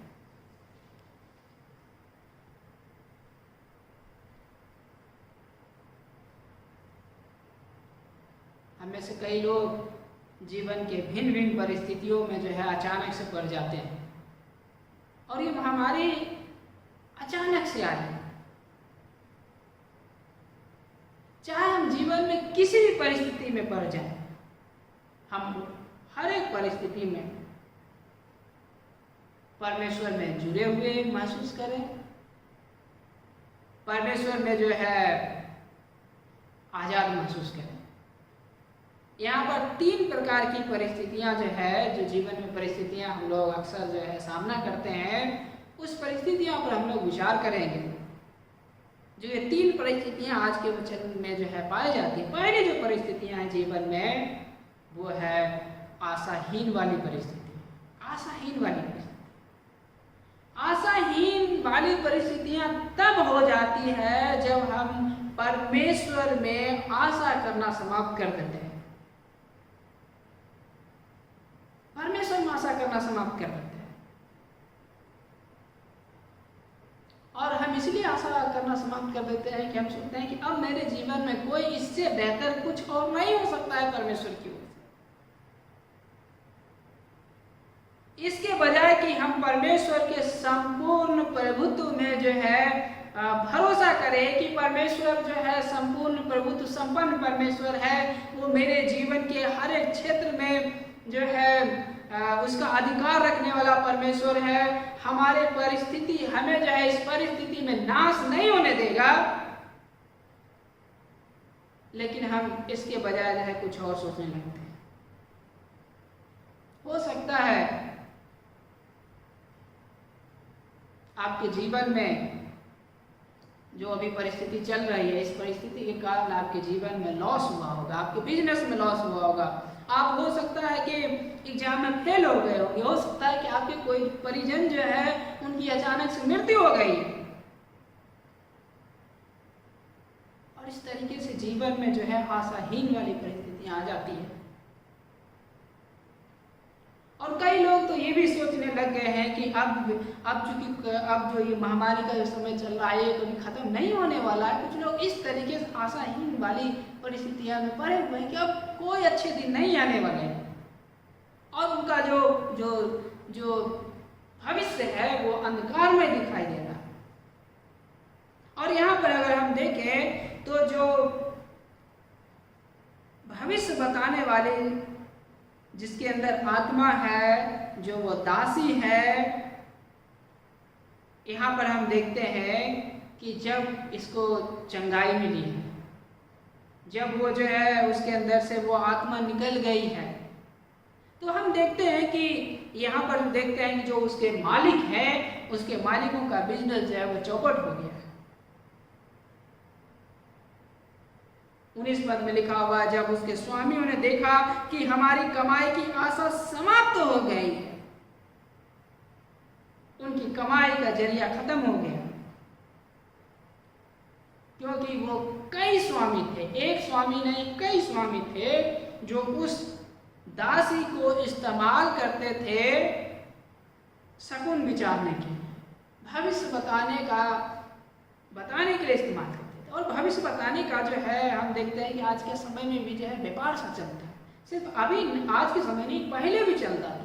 हमें से कई लोग जीवन के भिन्न भिन्न परिस्थितियों में जो है अचानक से पड़ जाते हैं और ये महामारी अचानक से आई। चाहे हम जीवन में किसी भी परिस्थिति में पड़ जाए, हम हर एक परिस्थिति में परमेश्वर में जुड़े हुए महसूस करें, परमेश्वर में जो है आजाद महसूस करें। यहाँ पर 3 प्रकार की परिस्थितियां जो है, जो जीवन में परिस्थितियां हम लोग अक्सर जो है सामना करते हैं, उस परिस्थितियों पर हम लोग विचार करेंगे। जो ये 3 परिस्थितियां आज के वचन में जो है पाई जाती है। पहली जो परिस्थितियां हैं जीवन में, वो है आशाहीन वाली परिस्थिति। आशाहीन वाली परिस्थिति, आशाहीन वाली परिस्थितियां तब हो जाती है जब हम परमेश्वर में आशा करना समाप्त कर देते हैं। परमेश्वर में आशा करना समाप्त कर देते हैं और हम इसलिए आशा करना समाप्त कर देते हैं कि हम सोचते हैं कि अब मेरे जीवन में कोई इससे बेहतर कुछ और नहीं हो सकता है परमेश्वर की ओर से। इसके बजाय कि हम परमेश्वर के संपूर्ण प्रभुत्व में जो है भरोसा करें कि परमेश्वर जो है संपूर्ण प्रभुत्व संपन्न परमेश्वर है, वो मेरे जीवन के हर एक क्षेत्र में जो है उसका अधिकार रखने वाला परमेश्वर है, हमारे परिस्थिति, हमें जो है इस परिस्थिति में नाश नहीं होने देगा, लेकिन हम इसके बजाय जो है कुछ और सोचने लगते हैं। हो सकता है आपके जीवन में जो अभी परिस्थिति चल रही है, इस परिस्थिति के कारण आपके जीवन में लॉस हुआ होगा, आपके बिजनेस में लॉस हुआ होगा, आप हो सकता है कि एग्जाम में फेल हो गए होंगे, हो सकता है कि आपके कोई परिजन जो है उनकी अचानक से मृत्यु हो गई और इस तरीके से जीवन में जो है आशाहीन वाली परिस्थितियां आ जाती है। और कई लोग तो ये भी सोचने लग गए हैं कि अब जो ये महामारी का जो समय चल रहा है ये कभी खत्म नहीं होने वाला है। कुछ लोग इस तरीके से आशाहीन वाली परिस्थितियां में पड़े हुए हैं कि अब कोई अच्छे दिन नहीं आने वाले हैं और उनका जो भविष्य है वो अंधकार में दिखाई दे रहा है। और यहाँ पर अगर हम देखें तो जो भविष्य बताने वाले जिसके अंदर आत्मा है, जो वो दासी है, यहाँ पर हम देखते हैं कि जब इसको चंगाई मिली है, जब वो जो है उसके अंदर से वो आत्मा निकल गई है, तो हम देखते हैं कि यहाँ पर देखते हैं कि जो उसके मालिक हैं, उसके मालिकों का बिजनेस जो है वो चौपट हो गया है। 19 पद में लिखा हुआ, जब उसके स्वामियों ने देखा कि हमारी कमाई की आशा समाप्त हो गई है, उनकी कमाई का जरिया खत्म हो गया, क्योंकि वो कई स्वामी थे, एक स्वामी नहीं कई स्वामी थे, जो उस दासी को इस्तेमाल करते थे शकुन विचारने के, भविष्य बताने के लिए इस्तेमाल करते थे। और भविष्य बताने का जो है हम देखते हैं कि आज के समय में भी जो है व्यापार सा चलता है। सिर्फ अभी आज के समय नहीं, पहले भी चलता था।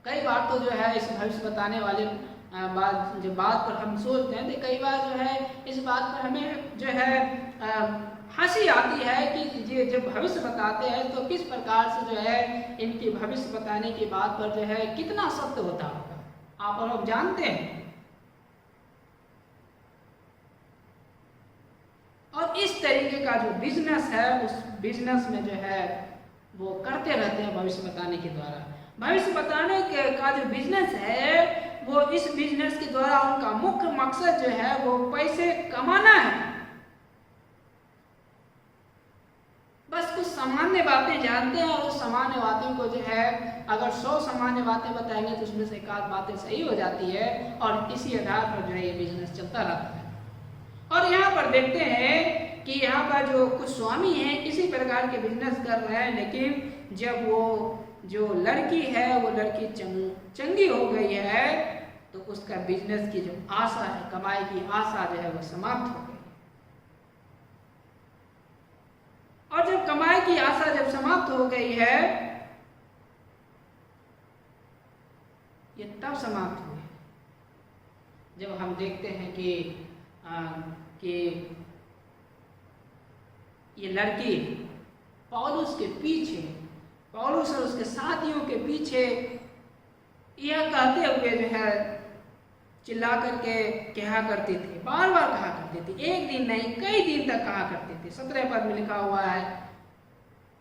कई बार तो जो है इस भविष्य बताने वाले बात पर हम सोचते हैं तो कई बार जो है इस बात पर हमें जो है हंसी आती है कि ये जब भविष्य बताते हैं तो किस प्रकार से जो है इनकी भविष्य बताने की बात पर जो है कितना सत्य होता होगा, आप और हम जानते हैं। और इस तरीके का जो बिजनेस है उस बिजनेस में जो है वो करते रहते हैं भविष्य बताने के द्वारा। भविष्य बताने का जो बिजनेस है वो इस बिजनेस के द्वारा उनका मुख्य मकसद जो है वो पैसे कमाना है। बस कुछ सामान्य बातें जानते हैं और उस सामान्य बातों को जो है अगर 100 सामान्य बातें बताएंगे तो उसमें से एक आध बातें सही हो जाती है और इसी आधार पर जो है ये बिजनेस चलता रहता है। और यहाँ पर देखते हैं कि यहाँ पर जो कुछ स्वामी हैं इसी प्रकार के बिजनेस कर रहे हैं, लेकिन जब वो जो लड़की है वो लड़की चंगी हो गई है तो उसका बिजनेस की जो आशा है, कमाई की आशा जो है वो समाप्त हो गई। और जब कमाई की आशा जब समाप्त हो गई है ये तब समाप्त हुई जब हम देखते हैं कि ये लड़की पौलुस के पीछे, पौलुस और उसके साथियों के पीछे यह कहते हुए जो है चिल्ला करके कहा करती थी, बार बार कहा करती थी, एक दिन नहीं कई दिन तक कहा करती थी। 17 पद में लिखा हुआ है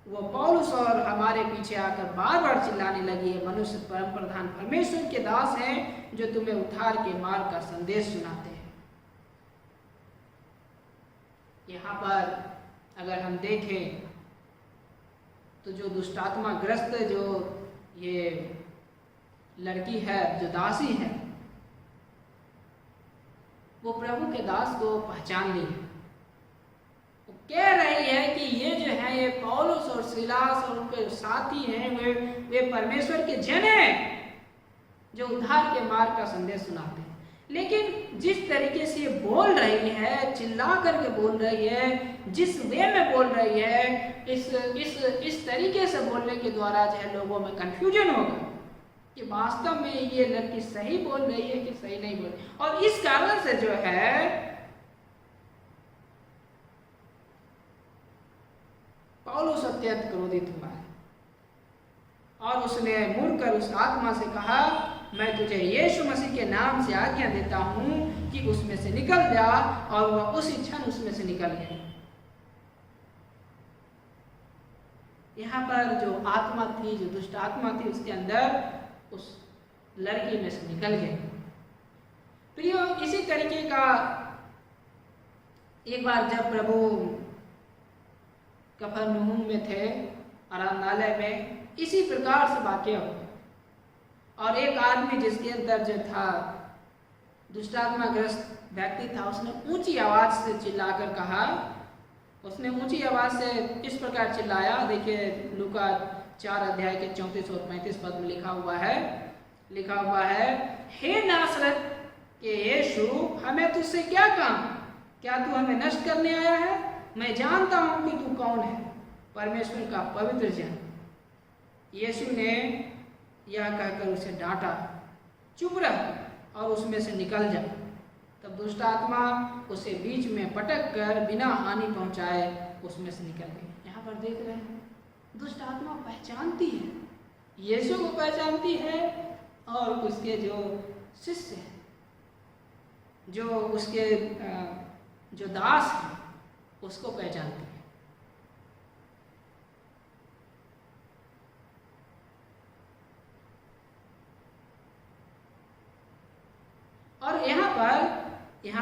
वो पौलुस और हमारे पीछे आकर बार बार चिल्लाने लगी है, मनुष्य परम प्रधान परमेश्वर के दास हैं जो तुम्हें उद्धार के मार्ग का संदेश सुनाते हैं। यहाँ पर अगर हम देखें तो जो दुष्टात्मा ग्रस्त जो ये लड़की है, जो दासी है, वो प्रभु के दास को पहचान ली है। वो कह रही है कि ये जो है ये पौलुस और सिलास और उनके साथी हैं वे परमेश्वर के जन हैं जो उद्धार के मार्ग का संदेश सुनाते हैं। लेकिन जिस तरीके से ये बोल रही है, चिल्ला करके बोल रही है, जिस वे में बोल रही है, इस तरीके से बोलने के द्वारा जो है लोगों में कंफ्यूजन होगा कि वास्तव में ये लड़की सही बोल रही है कि सही नहीं बोल रही। और इस कारण से जो है पौलुस अत्यंत क्रोधित हुआ है और उसने मुड़कर उस आत्मा से कहा, मैं तुझे यीशु मसीह के नाम से आज्ञा देता हूं कि उसमें से निकल जा। और वह उसी क्षण उसमें से निकल गई। यहाँ पर जो आत्मा थी, जो दुष्ट आत्मा थी, उसके अंदर उस लड़की में से निकल गई। प्रियो, इसी तरीके का एक बार जब प्रभु कफरनहूम में थे, आराधनालय में, इसी प्रकार से वाकया हुआ और एक आदमी जिसके अंदर जो था दुष्टात्माग्रस्त व्यक्ति था, उसने ऊंची आवाज से चिल्लाकर कहा, उसने ऊंची आवाज से इस प्रकार चिल्लाया। देखिए लूका 4 अध्याय के 34 और 35 पद में लिखा हुआ है, हे नासरत के यीशु, हमें तुझसे क्या काम? क्या तू हमें नष्ट करने आया है? मैं जानता हूं कि तू कौन है, परमेश्वर का पवित्र जन। यीशु ने यह कहकर उसे डांटा, चुप रह और उसमें से निकल जा। तब दुष्ट आत्मा उसे बीच में पटक कर बिना हानि पहुंचाए उसमें से निकल गई। यहाँ पर देख रहे हैं दुष्ट आत्मा पहचानती है, यीशु को पहचानती है और उसके जो शिष्य हैं, जो उसके जो दास हैं, उसको पहचानती है। और यहाँ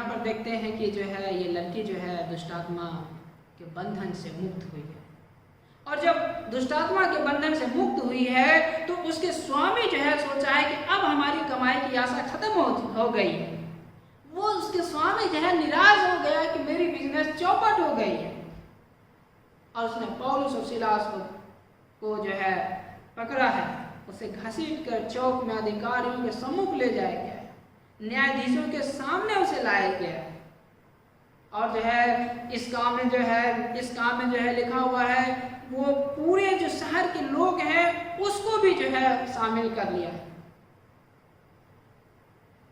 पर देखते हैं कि जो है ये लड़की जो है दुष्टात्मा के बंधन से मुक्त हुई है। और जब दुष्टात्मा के बंधन से मुक्त हुई है तो उसके स्वामी जो है सोचा है कि अब हमारी कमाई की आशा खत्म हो गई है। वो उसके स्वामी जो है निराश हो गया कि मेरी बिजनेस चौपट हो गई है, और उसने पौलुस और सिलास को जो है पकड़ा है, उसे घसीट कर चौक में अधिकारियों के सम्मुख ले जाया गया, न्यायाधीशों के सामने उसे लाया गया। और जो है इस काम में जो है लिखा हुआ है, वो पूरे जो शहर के लोग हैं उसको भी जो है शामिल कर लिया है।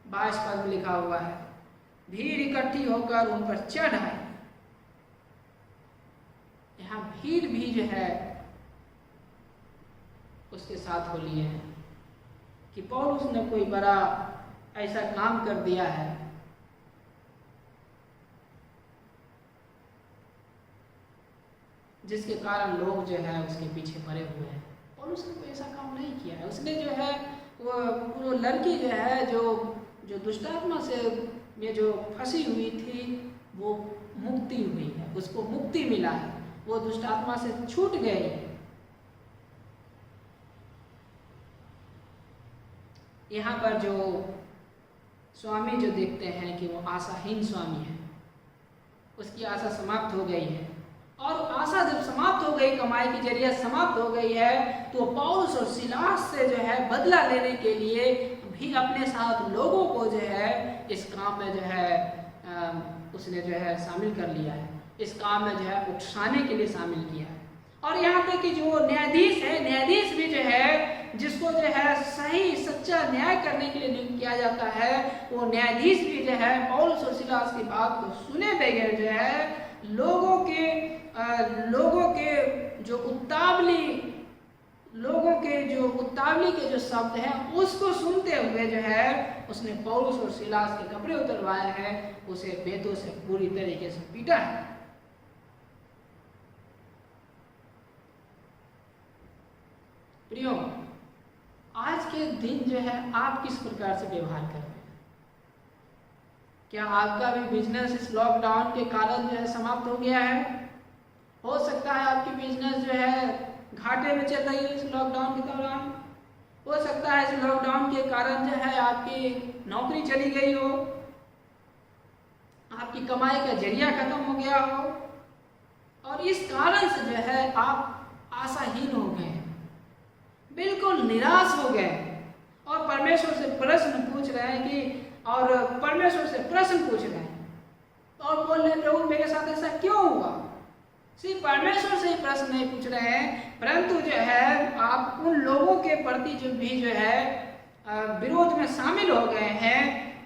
22 पद में लिखा हुआ है, भीड़ इकट्ठी होकर उन पर चढ़ आई। यहाँ भीड़ भी जो है उसके साथ हो लिए हैं कि पौलुस ने कोई बड़ा ऐसा काम कर दिया है जिसके कारण लोग जो है उसके पीछे पड़े हुए हैं। पौलुस ने कोई ऐसा काम नहीं किया है। उसने जो है वो लड़की जो है जो दुष्टात्मा से में जो फंसी हुई थी वो मुक्ति हुई है, उसको मुक्ति मिला है, वो दुष्टात्मा से छूट गई है। यहाँ पर जो स्वामी जो देखते हैं कि वो आशाहीन स्वामी है, उसकी आशा समाप्त हो गई है, और आशा जब समाप्त हो गई, कमाई की जरिया समाप्त हो गई है, तो पौलुस और सिलास से जो है बदला लेने के लिए भी अपने साथ लोगों को जो है इस काम में जो है उसने जो है शामिल कर लिया है, इस काम में जो है उकसाने के लिए शामिल किया है। और यहाँ पे कि जो न्यायाधीश है, न्यायाधीश भी जो है जिसको जो है सही सच्चा न्याय करने के लिए नियुक्त किया जाता है, वो न्यायाधीश भी जो है पौलुस और सिलास की बात को सुने बगैर जो है लोगों के जो शब्द हैं उसको सुनते हुए जो है उसने पौलुस और सिलास के कपड़े उतरवाए हैं, उसे बेतों से पूरी तरीके से पीटा है। प्रियो, आज के दिन जो है आप किस प्रकार से व्यवहार कर रहे हैं? क्या आपका भी बिजनेस इस लॉकडाउन के कारण जो है समाप्त हो गया है? हो सकता है आपकी बिजनेस जो है घाटे में चल रही है इस लॉकडाउन के दौरान। हो सकता है इस लॉकडाउन के कारण जो है आपकी नौकरी चली गई हो, आपकी कमाई का जरिया खत्म हो गया हो, और इस कारण से जो है आप आशाहीन हो गए, बिल्कुल निराश हो गए, और परमेश्वर से प्रश्न पूछ रहे हैं और बोल रहे हैं प्रभु मेरे साथ ऐसा क्यों हुआ? सिर्फ परमेश्वर से ही प्रश्न नहीं पूछ रहे हैं, परंतु जो है आप उन लोगों के प्रति जो भी जो है विरोध में शामिल हो गए हैं,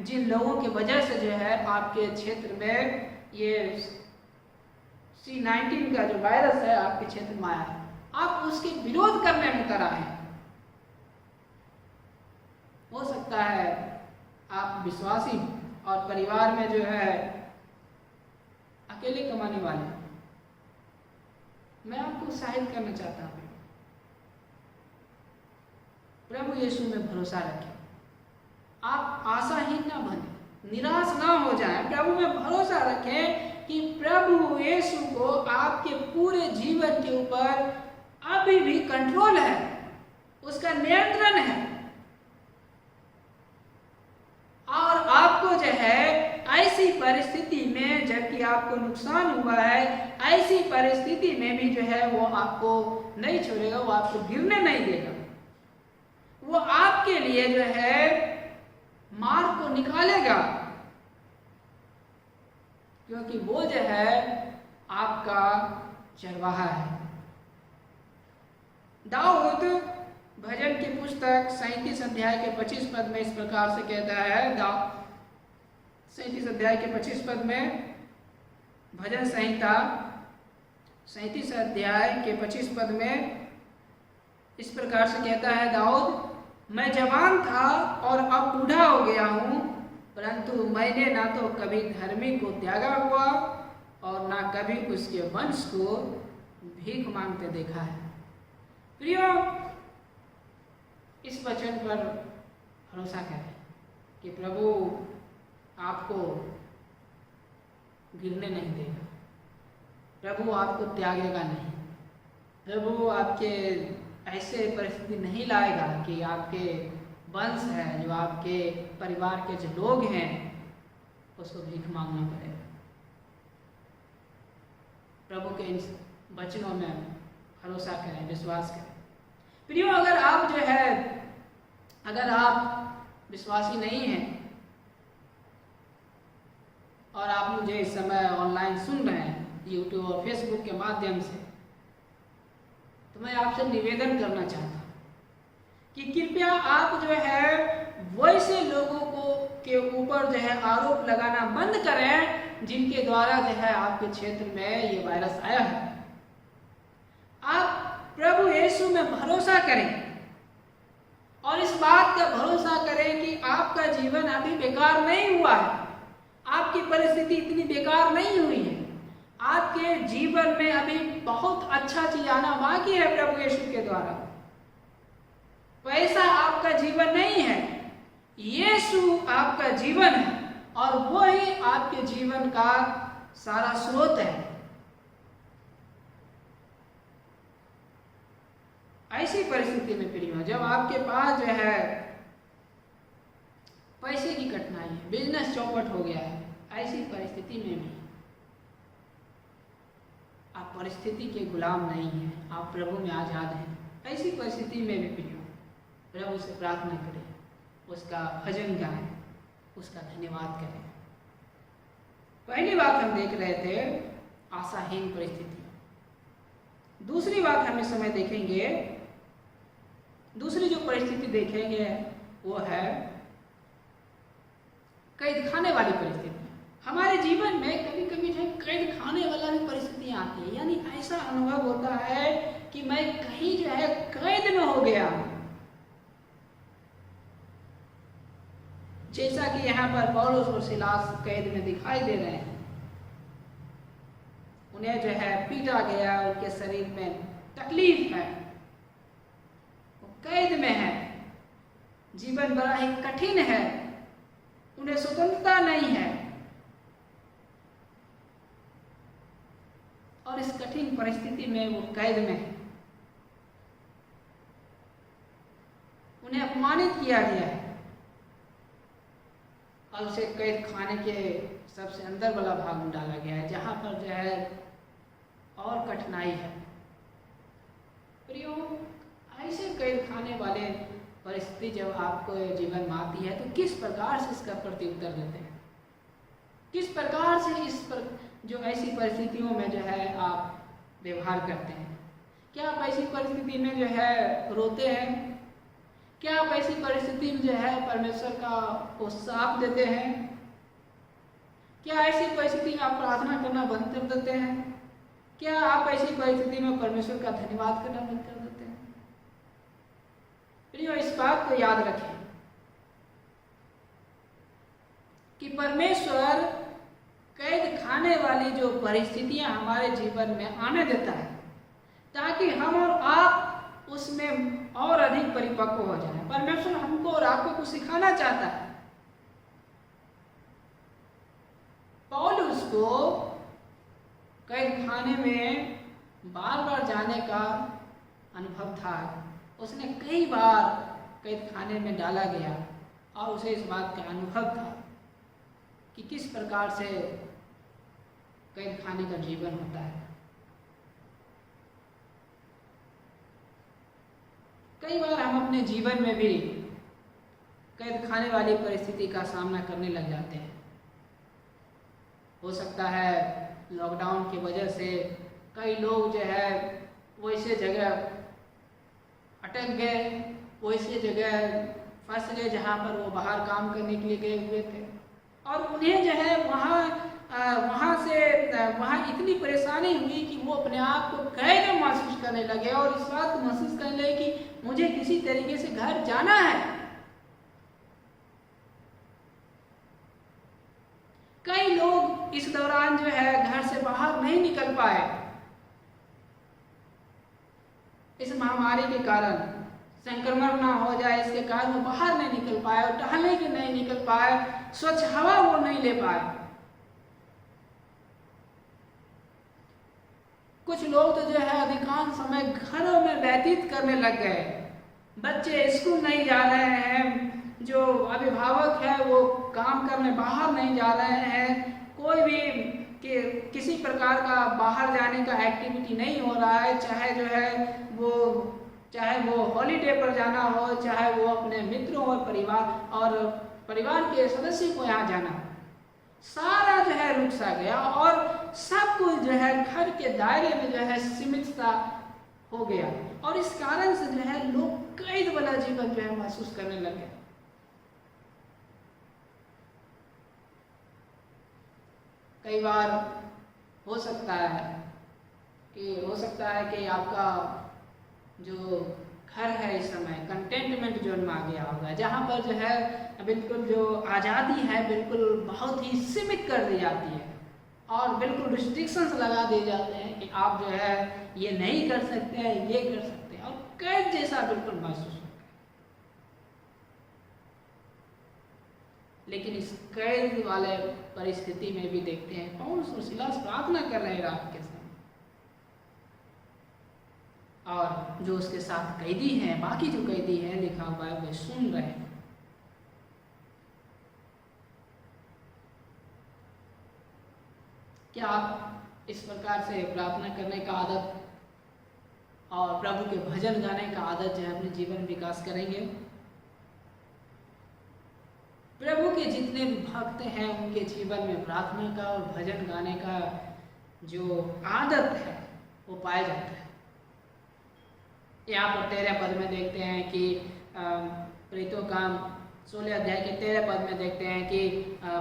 जिन लोगों की वजह से जो है आपके क्षेत्र में ये C-19 का जो वायरस है आपके क्षेत्र में आया है, आप उसके विरोध करने में उतर आए। हो सकता है आप विश्वासी और परिवार में जो है अकेले कमाने वाले, मैं आपको उत्साहित करना चाहता हूँ, प्रभु यीशु में भरोसा रखें। आप आशाहीन ना बने, निराश ना हो जाएं, प्रभु में भरोसा रखें कि प्रभु यीशु को आपके पूरे जीवन के ऊपर अभी भी कंट्रोल है, उसका नियंत्रण है, और आपको जो है ऐसी परिस्थिति में, जबकि आपको नुकसान हुआ है, ऐसी परिस्थिति में भी जो है वो आपको नहीं छोड़ेगा, वो आपको गिरने नहीं देगा, वो आपके लिए जो है मार्ग को निकालेगा, क्योंकि वो जो है आपका चरवाहा है। दाऊद भजन की पुस्तक 37 अध्याय के 25 पद में इस प्रकार से कहता है, 37 अध्याय के 25 पद में, भजन संहिता 37 अध्याय के 25 पद में इस प्रकार से कहता है दाऊद, मैं जवान था और अब बूढ़ा हो गया हूँ, परंतु मैंने ना तो कभी धर्मी को त्यागा हुआ और ना कभी उसके वंश को भीख मांगते देखा है। प्रियो, इस वचन पर भरोसा करें कि प्रभु आपको गिरने नहीं देगा, प्रभु आपको त्यागेगा नहीं, प्रभु आपके ऐसे परिस्थिति नहीं लाएगा कि आपके वंश है, जो आपके परिवार के जो लोग हैं, उसको भीख मांगना पड़ेगा। प्रभु के इन वचनों में भरोसा करें, विश्वास करें। प्रियो, अगर आप विश्वासी नहीं हैं और आप मुझे इस समय ऑनलाइन सुन रहे हैं यूट्यूब और फेसबुक के माध्यम से, तो मैं आपसे निवेदन करना चाहता हूँ कि कृपया आप वैसे लोगों के ऊपर आरोप लगाना बंद करें जिनके द्वारा आपके क्षेत्र में ये वायरस आया है। आप प्रभु यीशु में भरोसा करें और इस बात का भरोसा करें कि आपका जीवन अभी बेकार नहीं हुआ है, आपकी परिस्थिति इतनी बेकार नहीं हुई है, आपके जीवन में अभी बहुत अच्छा चीज आना बाकी है प्रभु यीशु के द्वारा। पैसा आपका जीवन नहीं है, यीशु आपका जीवन है और वो ही आपके जीवन का सारा स्रोत है। ऐसी परिस्थिति में प्रियो, जब आपके पास पैसे की कठिनाई है, बिजनेस चौपट हो गया है, ऐसी परिस्थिति में भी आप परिस्थिति के गुलाम नहीं हैं, आप प्रभु में आजाद हैं। ऐसी परिस्थिति में भी प्रियो, प्रभु से प्रार्थना करें, उसका भजन गाएं, उसका धन्यवाद करें। पहली बात हम देख रहे थे आशाहीन परिस्थिति। दूसरी बात हम इस समय देखेंगे, दूसरी जो परिस्थिति देखेंगे वो है कैद खाने वाली परिस्थिति। हमारे जीवन में कभी कभी कैद खाने वाला भी परिस्थितियां आती है, यानी ऐसा अनुभव होता है कि मैं कहीं कैद में हो गया। जैसा कि यहाँ पर पौलुस और सिलास कैद में दिखाई दे रहे हैं, उन्हें पीटा गया, उनके शरीर में तकलीफ है, वो कैद में है, जीवन बड़ा ही कठिन है, उन्हें स्वतंत्रता नहीं है। और इस कठिन परिस्थिति में वो कैद में है, उन्हें अपमानित किया गया है और उसे कैद खाने के सबसे अंदर वाला भाग में डाला गया है, जहाँ पर और कठिनाई है। प्रियो, ऐसे कैद खाने वाले परिस्थिति जब आपको जीवन में आती है तो किस प्रकार से इसका प्रत्युत्तर देते हैं, किस प्रकार से इस पर जो ऐसी परिस्थितियों में आप व्यवहार करते हैं? क्या आप ऐसी परिस्थिति में रोते हैं? क्या आप ऐसी परिस्थिति में परमेश्वर का को साथ देते हैं? क्या ऐसी परिस्थिति में आप प्रार्थना करना बंद कर देते हैं? क्या आप ऐसी परिस्थिति में परमेश्वर का धन्यवाद करना बंद कर देते हैं? प्रियो, इस बात को याद रखें कि परमेश्वर कैद खाने वाली जो परिस्थितियां हमारे जीवन में आने देता है ताकि हम और आप उसमें और अधिक परिपक्व हो जाएं। परमेश्वर हमको और आपको कुछ सिखाना चाहता है। पौलुस को कैद खाने में बार बार जाने का अनुभव था, उसने कई बार कैद खाने में डाला गया और उसे इस बात का अनुभव था कि किस प्रकार से कैद खाने का जीवन होता है। कई बार हम अपने जीवन में भी कैद खाने वाली परिस्थिति का सामना करने लग जाते हैं। हो सकता है लॉकडाउन की वजह से कई लोग वैसे जगह अटक गए, वैसे जगह फंस गए जहाँ पर वो बाहर काम करने के लिए गए हुए थे और उन्हें वहाँ इतनी परेशानी हुई कि वो अपने आप को कैद में महसूस करने लगे और इस बात को महसूस करने लगे कि मुझे किसी तरीके से घर जाना है। कई लोग इस दौरान घर से बाहर नहीं निकल पाए इस महामारी के कारण, संक्रमण ना हो जाए इसके कारण वो बाहर नहीं निकल पाए और टहलने के नहीं निकल पाए, स्वच्छ हवा वो नहीं ले पाए। कुछ लोग तो अधिकांश समय घरों में व्यतीत करने लग गए। बच्चे स्कूल नहीं जा रहे हैं, जो अभिभावक है वो काम करने बाहर नहीं जा रहे हैं, कोई भी किसी प्रकार का बाहर जाने का एक्टिविटी नहीं हो रहा है, चाहे वो हॉलीडे पर जाना हो, चाहे वो अपने मित्रों और परिवार के सदस्यों को यहाँ जाना, सारा जो है रुक सा गया और सब कुछ जो है घर के दायरे में जो है सीमित सा हो गया। और इस कारण से जो है लोग कैद वाला जीवन जो है महसूस करने लगे। कई बार हो सकता है कि आपका जो घर है इस समय कंटेनमेंट जोन में आ गया होगा, जहाँ पर जो है बिल्कुल जो आज़ादी है बिल्कुल बहुत ही सीमित कर दी जाती है और बिल्कुल रिस्ट्रिक्शंस लगा दिए जाते हैं कि आप जो है ये नहीं कर सकते हैं, ये कर सकते हैं, और कैद जैसा बिल्कुल महसूस होता है। लेकिन इस कैद वाले परिस्थिति में भी देखते हैं पौलुस और सिलास प्रार्थना कर रहे हैं रात के समय, और जो उसके साथ कैदी हैं, बाकी जो कैदी हैं लिखा हुआ है वे सुन रहे हैं। क्या आप इस प्रकार से प्रार्थना करने का आदत और प्रभु के भजन गाने का आदत जो है अपने जीवन में विकास करेंगे? प्रभु के जितने भी भक्त हैं उनके जीवन में प्रार्थना का और भजन गाने का जो आदत है वो पाया जाता है। यहाँ पर 13 पद में देखते हैं कि प्रेरितों का 16 अध्याय के 13 पद में देखते हैं कि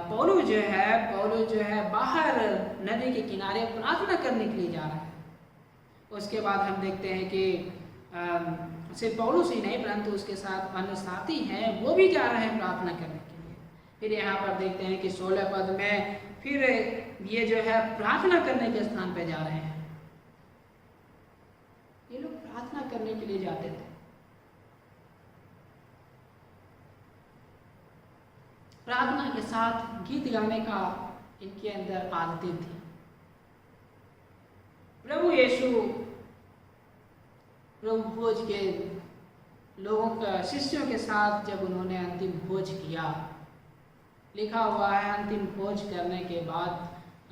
पौलुस जो है बाहर नदी के किनारे प्रार्थना करने के लिए जा रहा है। उसके बाद हम देखते हैं कि सिर्फ पौलुस ही नहीं परंतु उसके साथ अन्य साथी हैं, वो भी जा रहे हैं प्रार्थना करने के लिए। फिर यहाँ पर देखते हैं कि 16 पद में फिर ये जो है प्रार्थना करने के स्थान पे जा रहे हैं। ये लोग प्रार्थना करने के लिए जाते थे। प्रार्थना के साथ गीत गाने का इनके अंदर आदतें थी। प्रभु यीशु प्रभु भोज के लोगों का शिष्यों के साथ जब उन्होंने अंतिम भोज किया, लिखा हुआ है अंतिम भोज करने के बाद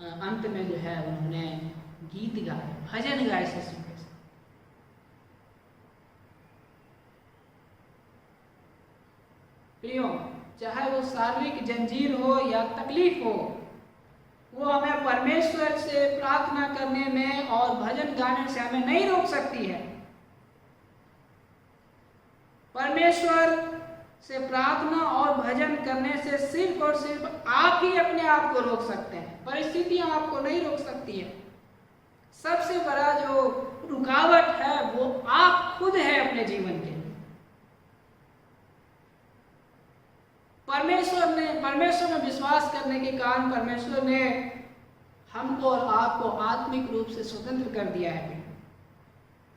अंत में जो है उन्होंने गीत गाए, भजन गाए शिष्यों के साथ। प्रियो, चाहे वो शारीरिक जंजीर हो या तकलीफ हो, वो हमें परमेश्वर से प्रार्थना करने में और भजन गाने से हमें नहीं रोक सकती है। परमेश्वर से प्रार्थना और भजन करने से सिर्फ और सिर्फ आप ही अपने आप को रोक सकते हैं, परिस्थितियां आपको नहीं रोक सकती है। सबसे बड़ा जो रुकावट है वो आप खुद है अपने जीवन के। परमेश्वर में विश्वास करने के कारण परमेश्वर ने हमको और आपको आत्मिक रूप से स्वतंत्र कर दिया है।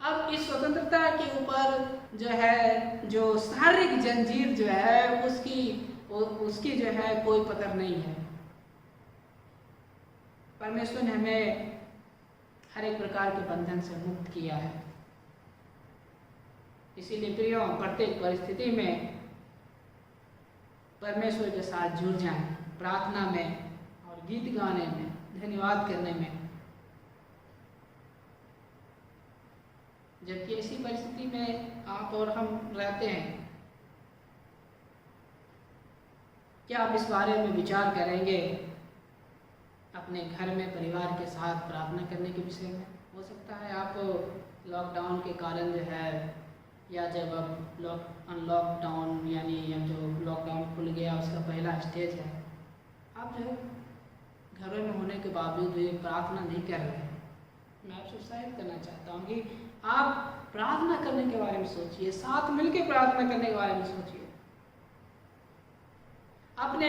अब इस स्वतंत्रता के ऊपर जो है जो शारीरिक जंजीर जो है उसकी जो है कोई पकड़ नहीं है। परमेश्वर ने हमें हर एक प्रकार के बंधन से मुक्त किया है। इसीलिए प्रियो, प्रत्येक परिस्थिति में परमेश्वर के साथ जुड़ जाएं, प्रार्थना में और गीत गाने में, धन्यवाद करने में। जबकि ऐसी परिस्थिति में आप और हम रहते हैं, क्या आप इस बारे में विचार करेंगे अपने घर में परिवार के साथ प्रार्थना करने के विषय में? हो सकता है आप लॉकडाउन के कारण जो है या जब अब अनलॉकडाउन यानी अब जो लॉकडाउन खुल गया उसका पहला स्टेज है, आप जो है घरों में होने के बावजूद भी प्रार्थना नहीं कर रहे हैं। मैं आपसे उत्साहित करना चाहता हूँ कि आप प्रार्थना करने के बारे में सोचिए, साथ मिलकर प्रार्थना करने के बारे में सोचिए। अपने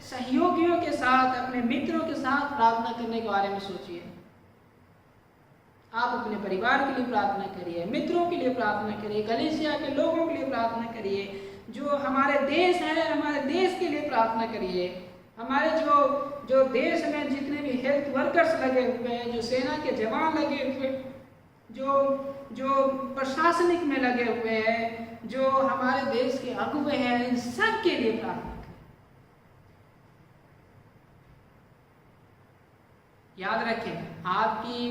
सहयोगियों के साथ, अपने मित्रों के साथ प्रार्थना करने के बारे में सोचिए। आप अपने परिवार के लिए प्रार्थना करिए, मित्रों के लिए प्रार्थना करिए, कलीसिया के लोगों के लिए प्रार्थना करिए, जो हमारे देश है हमारे देश के लिए प्रार्थना करिए। हमारे जो देश में जितने भी हेल्थ वर्कर्स लगे हुए हैं, जो सेना के जवान लगे हुए, जो प्रशासनिक में लगे हुए हैं, जो हमारे देश के अगुवे हैं, इन सब के लिए प्रार्थना करें। याद रखें, आपकी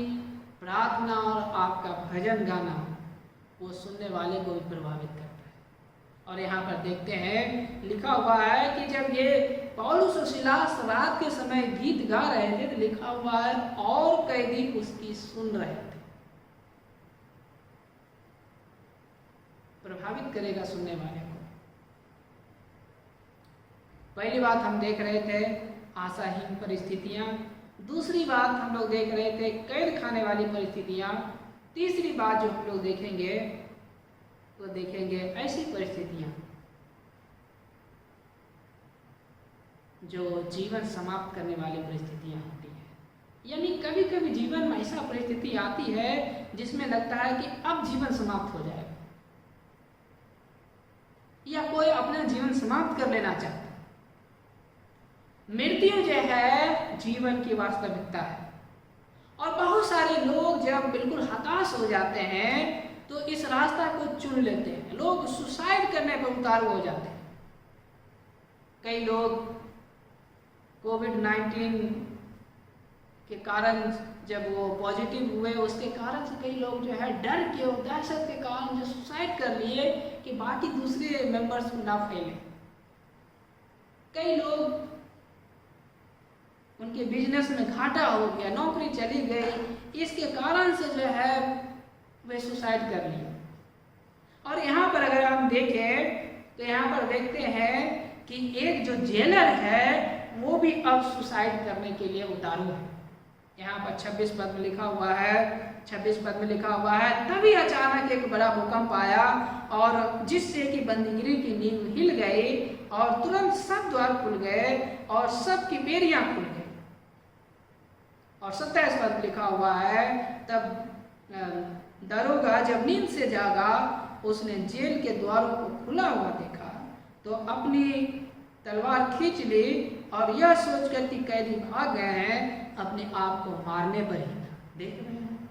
प्रार्थना और आपका भजन गाना वो सुनने वाले को भी प्रभावित करता है। और यहाँ पर देखते हैं, लिखा हुआ है कि जब ये पौलुस और सिलास रात के समय गीत गा रहे थे तो लिखा हुआ है और कैदी उसकी सुन रहे थे। प्रभावित करेगा सुनने वाले को। पहली बात हम देख रहे थे आशाहीन परिस्थितियां, दूसरी बात हम लोग देख रहे थे कैद खाने वाली परिस्थितियां, तीसरी बात जो हम लोग देखेंगे तो देखेंगे ऐसी परिस्थितियां जो जीवन समाप्त करने वाली परिस्थितियां होती है। यानी कभी कभी जीवन में ऐसा परिस्थिति आती है जिसमें लगता है कि अब जीवन समाप्त हो जाएगा, या कोई अपना जीवन समाप्त कर लेना चाहता है। मृत्यु जो है जीवन की वास्तविकता है, और बहुत सारे लोग जब बिल्कुल हताश हो जाते हैं तो इस रास्ता को चुन लेते हैं। लोग सुसाइड करने पर उतारू हो जाते हैं। कई लोग कोविड-19 के कारण जब वो पॉजिटिव हुए, उसके कारण से कई लोग जो है डर के और दहशत के कारण जो सुसाइड कर लिए कि बाकी दूसरे मेंबर्स को ना फैले। कई लोग उनके बिजनेस में घाटा हो गया, नौकरी चली गई, इसके कारण से जो है वे सुसाइड कर लिए। और यहाँ पर अगर हम देखें तो यहाँ पर देखते हैं कि एक जो जेलर है वो भी अब सुसाइड करने के लिए उतारू है। यहाँ पर 26 पद में लिखा हुआ है, 26 पद में लिखा हुआ है, तभी अचानक एक बड़ा भूकंप आया और जिससे कि बंदीगिरी की नींव हिल गई और तुरंत सब द्वार खुल गए और सब की बेरियां खुल गई। और 27 पद में लिखा हुआ है, तब दरोगा जब नींद से जागा, उसने जेल के द्वारों को खुला हुआ देखा तो अपनी तलवार खींच ली और यह सोचकर कि कैदी भाग गए हैं, अपने आप को मारने पर ही था। देख रहे हैं,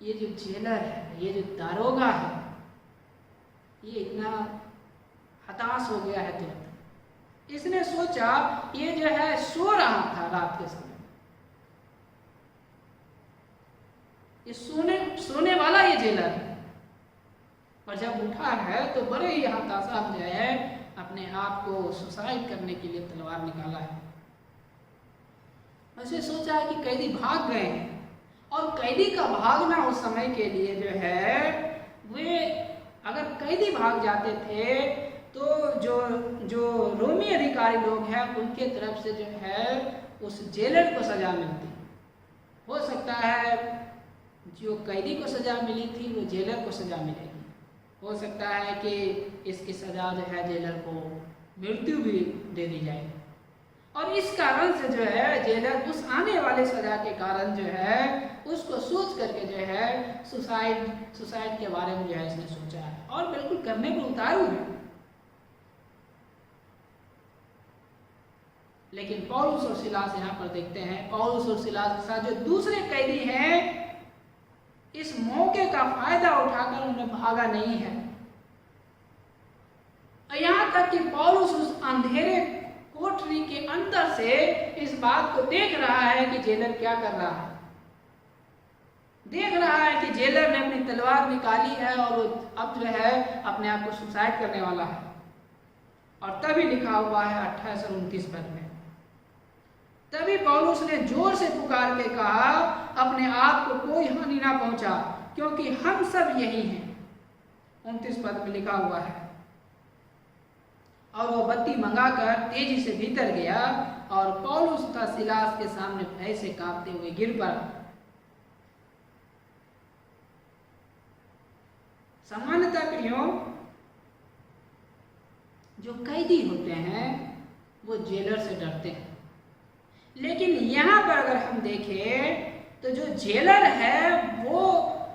ये जो जेलर है, ये जो दारोगा है, ये इतना हताश हो गया है तुरंत। इसने सोचा ये जो है सो रहा था रात के समय, ये सोने वाला ये जेलर है, और जब उठा है तो बड़े ही हताशा में जो है अपने आप को सुसाइड करने के लिए तलवार निकाला है। ऐसे सोचा है कि कैदी भाग गए हैं, और कैदी का भागना उस समय के लिए जो है, वे अगर कैदी भाग जाते थे तो जो रोमी अधिकारी लोग हैं उनके तरफ से जो है उस जेलर को सजा मिलती। हो सकता है जो कैदी को सजा मिली थी वो जेलर को सजा मिलेगी। हो सकता है कि इसकी सजा जो है जेलर को मृत्यु भी दे दी जाए, और इस कारण से जो है जेलर उस आने वाले सजा के कारण जो है उसको सोच करके जो है सुसाइड के बारे में जो है इसने सोचा है, और बिल्कुल करने पर उतारू है। लेकिन पौलुस और सिलास यहाँ पर देखते हैं, पौलुस और सिलास के साथ जो दूसरे कैदी हैं, इस मौके का फायदा उठाकर उन्हें भागा नहीं है। यहाँ तक कि पौलुस उस अंधेरे कोठरी के अंदर से इस बात को देख रहा है कि जेलर क्या कर रहा है। देख रहा है कि जेलर ने अपनी तलवार निकाली है और वो अब जो है अपने आप को सुसाइड करने वाला है। और तभी लिखा हुआ है 28 और 29 पद में, तभी पौलुस ने जोर से पुकार के कहा, अपने आप को कोई हानि ना पहुंचा, क्योंकि हम सब यही हैं। 29 पद में लिखा हुआ है, और वो बत्ती मंगाकर तेजी से भीतर गया और पौलुस तथा सिलास के सामने भय से कांपते हुए गिर पड़ा। सामान्यतः प्रियो, जो कैदी होते हैं वो जेलर से डरते हैं, लेकिन यहाँ पर अगर हम देखें तो जो जेलर है वो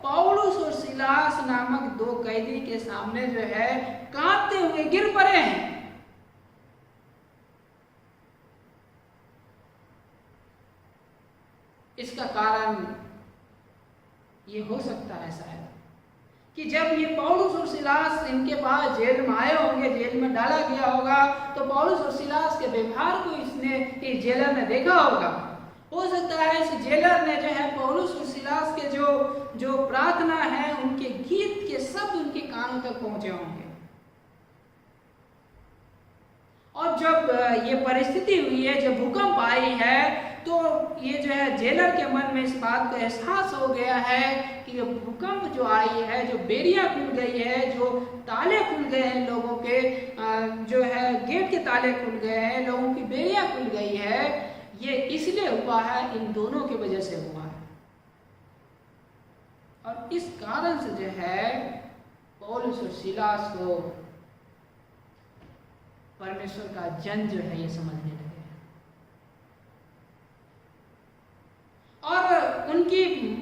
पौलुस और सिलास नामक दो कैदी के सामने जो है कांपते हुए गिर पड़े हैं। इसका कारण ये हो सकता है शायद कि जब ये पौलुस और सिलास इनके पास जेल में आए होंगे, जेल में डाला गया होगा, तो पौलुस और सिलास के व्यवहार को इसने इस जेलर ने देखा होगा। हो सकता है इस जेलर ने जो है पौलुस और सिलास के जो प्रार्थना है, उनके गीत के शब्द उनके कानों तक पहुंचे होंगे। और जब ये परिस्थिति हुई है, जब भूकंप आई है, तो ये जो है जेलर के मन में इस बात का एहसास हो गया है कि ये भूकंप जो आई है, जो बेड़ियां खुल गई है, जो ताले खुल गए हैं लोगों के, जो है गेट के ताले खुल गए हैं, लोगों की बेड़ियां खुल गई है, ये इसलिए हुआ है, इन दोनों की वजह से हुआ है। और इस कारण से जो है पौलुस और सिलास को परमेश्वर का जन जो है ये समझने लगे और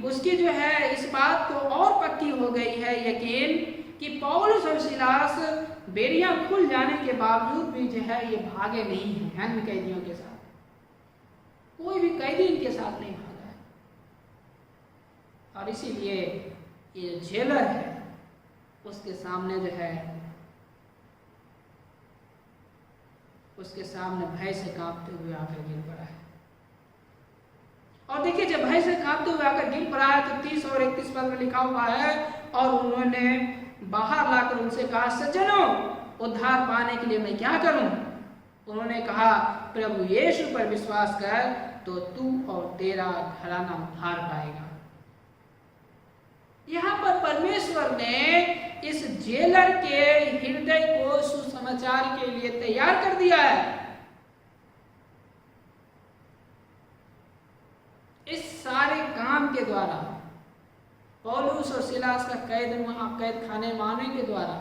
उसकी जो है इस बात को और पक्की हो गई है यकीन कि पौलुस और सिलास बेड़ियां खुल जाने के बावजूद भी जो है ये भागे नहीं हैं अन्य कैदियों के साथ। कोई भी कैदी इनके साथ नहीं भागा है। और इसीलिए ये जेलर है उसके सामने जो है उसके सामने भय से कांपते हुए आकर गिर पड़ा है। और देखिए जब भय से कांपते हुए आकर गिर पड़ा है तो 30 और 31 पद में लिखा हुआ है, और उन्होंने बाहर लाकर उनसे कहा, सज्जनों उद्धार पाने के लिए मैं क्या करूं? उन्होंने कहा, प्रभु यीशु पर विश्वास कर तो तू और तेरा घराना उद्धार पाएगा। यहाँ पर परमेश्वर ने इस जेलर के हृदय को सुसमाचार के लिए तैयार कर दिया है। इस सारे काम के द्वारा, पौलुस और सिलास का कैद खाने में आने के द्वारा,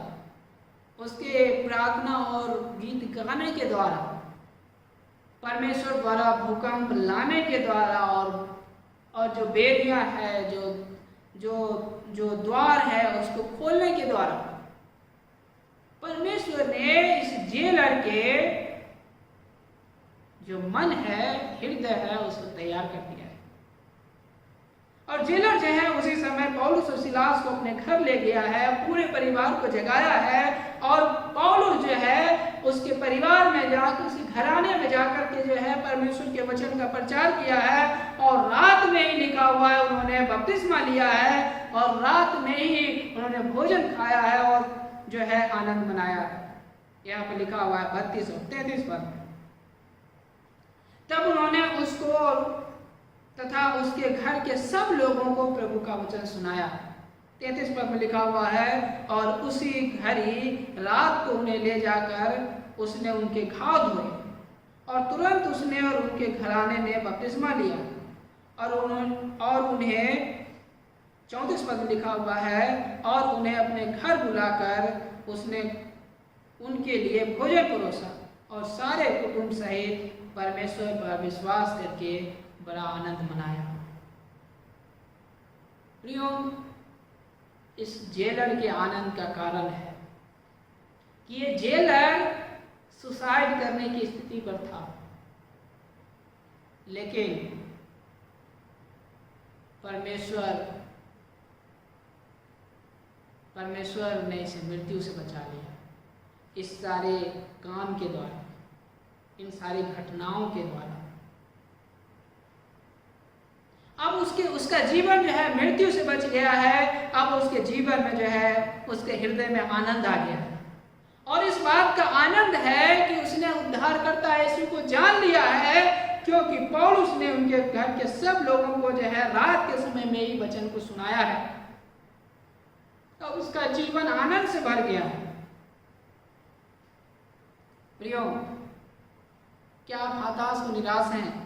उसके प्रार्थना और गीत गाने के द्वारा, परमेश्वर द्वारा भूकंप लाने के द्वारा, और जो बेड़ियां है, जो द्वार है उसको खोलने के द्वारा परमेश्वर ने इस जेलर के जो मन है, हृदय है, उसको तैयार कर दिया है। और जेलर जो है उसी समय पौलुस और सिलास को अपने घर ले गया है, पूरे परिवार को जगाया है, और पौलुस जो है उसके परिवार में जाकर, उसके घराने में जाकर के जो है परमेश्वर के वचन का प्रचार किया है। और रात में ही लिखा हुआ है उन्होंने बपतिस्मा लिया है, और रात में ही उन्होंने भोजन खाया है और जो है आनंद मनाया है। यहाँ पर लिखा हुआ है 32 और 33 पद। तब उन्होंने उसको तथा उसके घर के सब लोगों को प्रभु का वचन सुनाया। 33 पद में लिखा हुआ है, और उसी घड़ी रात को उन्हें ले जाकर उसने उनके घाव धोए, और तुरंत उसने और उनके घराने ने बपतिस्मा लिया, और उन्हें 34 पद में लिखा हुआ है, और उन्हें अपने घर बुलाकर उसने उनके लिए भोजन परोसा, और सारे कुटुंब सहित परमेश्वर पर विश्वास करके बड़ा आनंद मनाया। प्रियो, इस जेलर के आनंद का कारण है कि ये जेलर सुसाइड करने की स्थिति पर था, लेकिन परमेश्वर ने इसे मृत्यु से बचा लिया। इस सारे काम के द्वारा, इन सारी घटनाओं के द्वारा अब उसका जीवन जो है मृत्यु से बच गया है। अब उसके जीवन में जो है उसके हृदय में आनंद आ गया है, और इस बात का आनंद है कि उसने उद्धारकर्ता यीशु को जान लिया है, क्योंकि पौलुस ने उनके घर के सब लोगों को जो है रात के समय में ही वचन को सुनाया है, तो उसका जीवन आनंद से भर गया है। प्रियो, क्या आप हताश और निराश हैं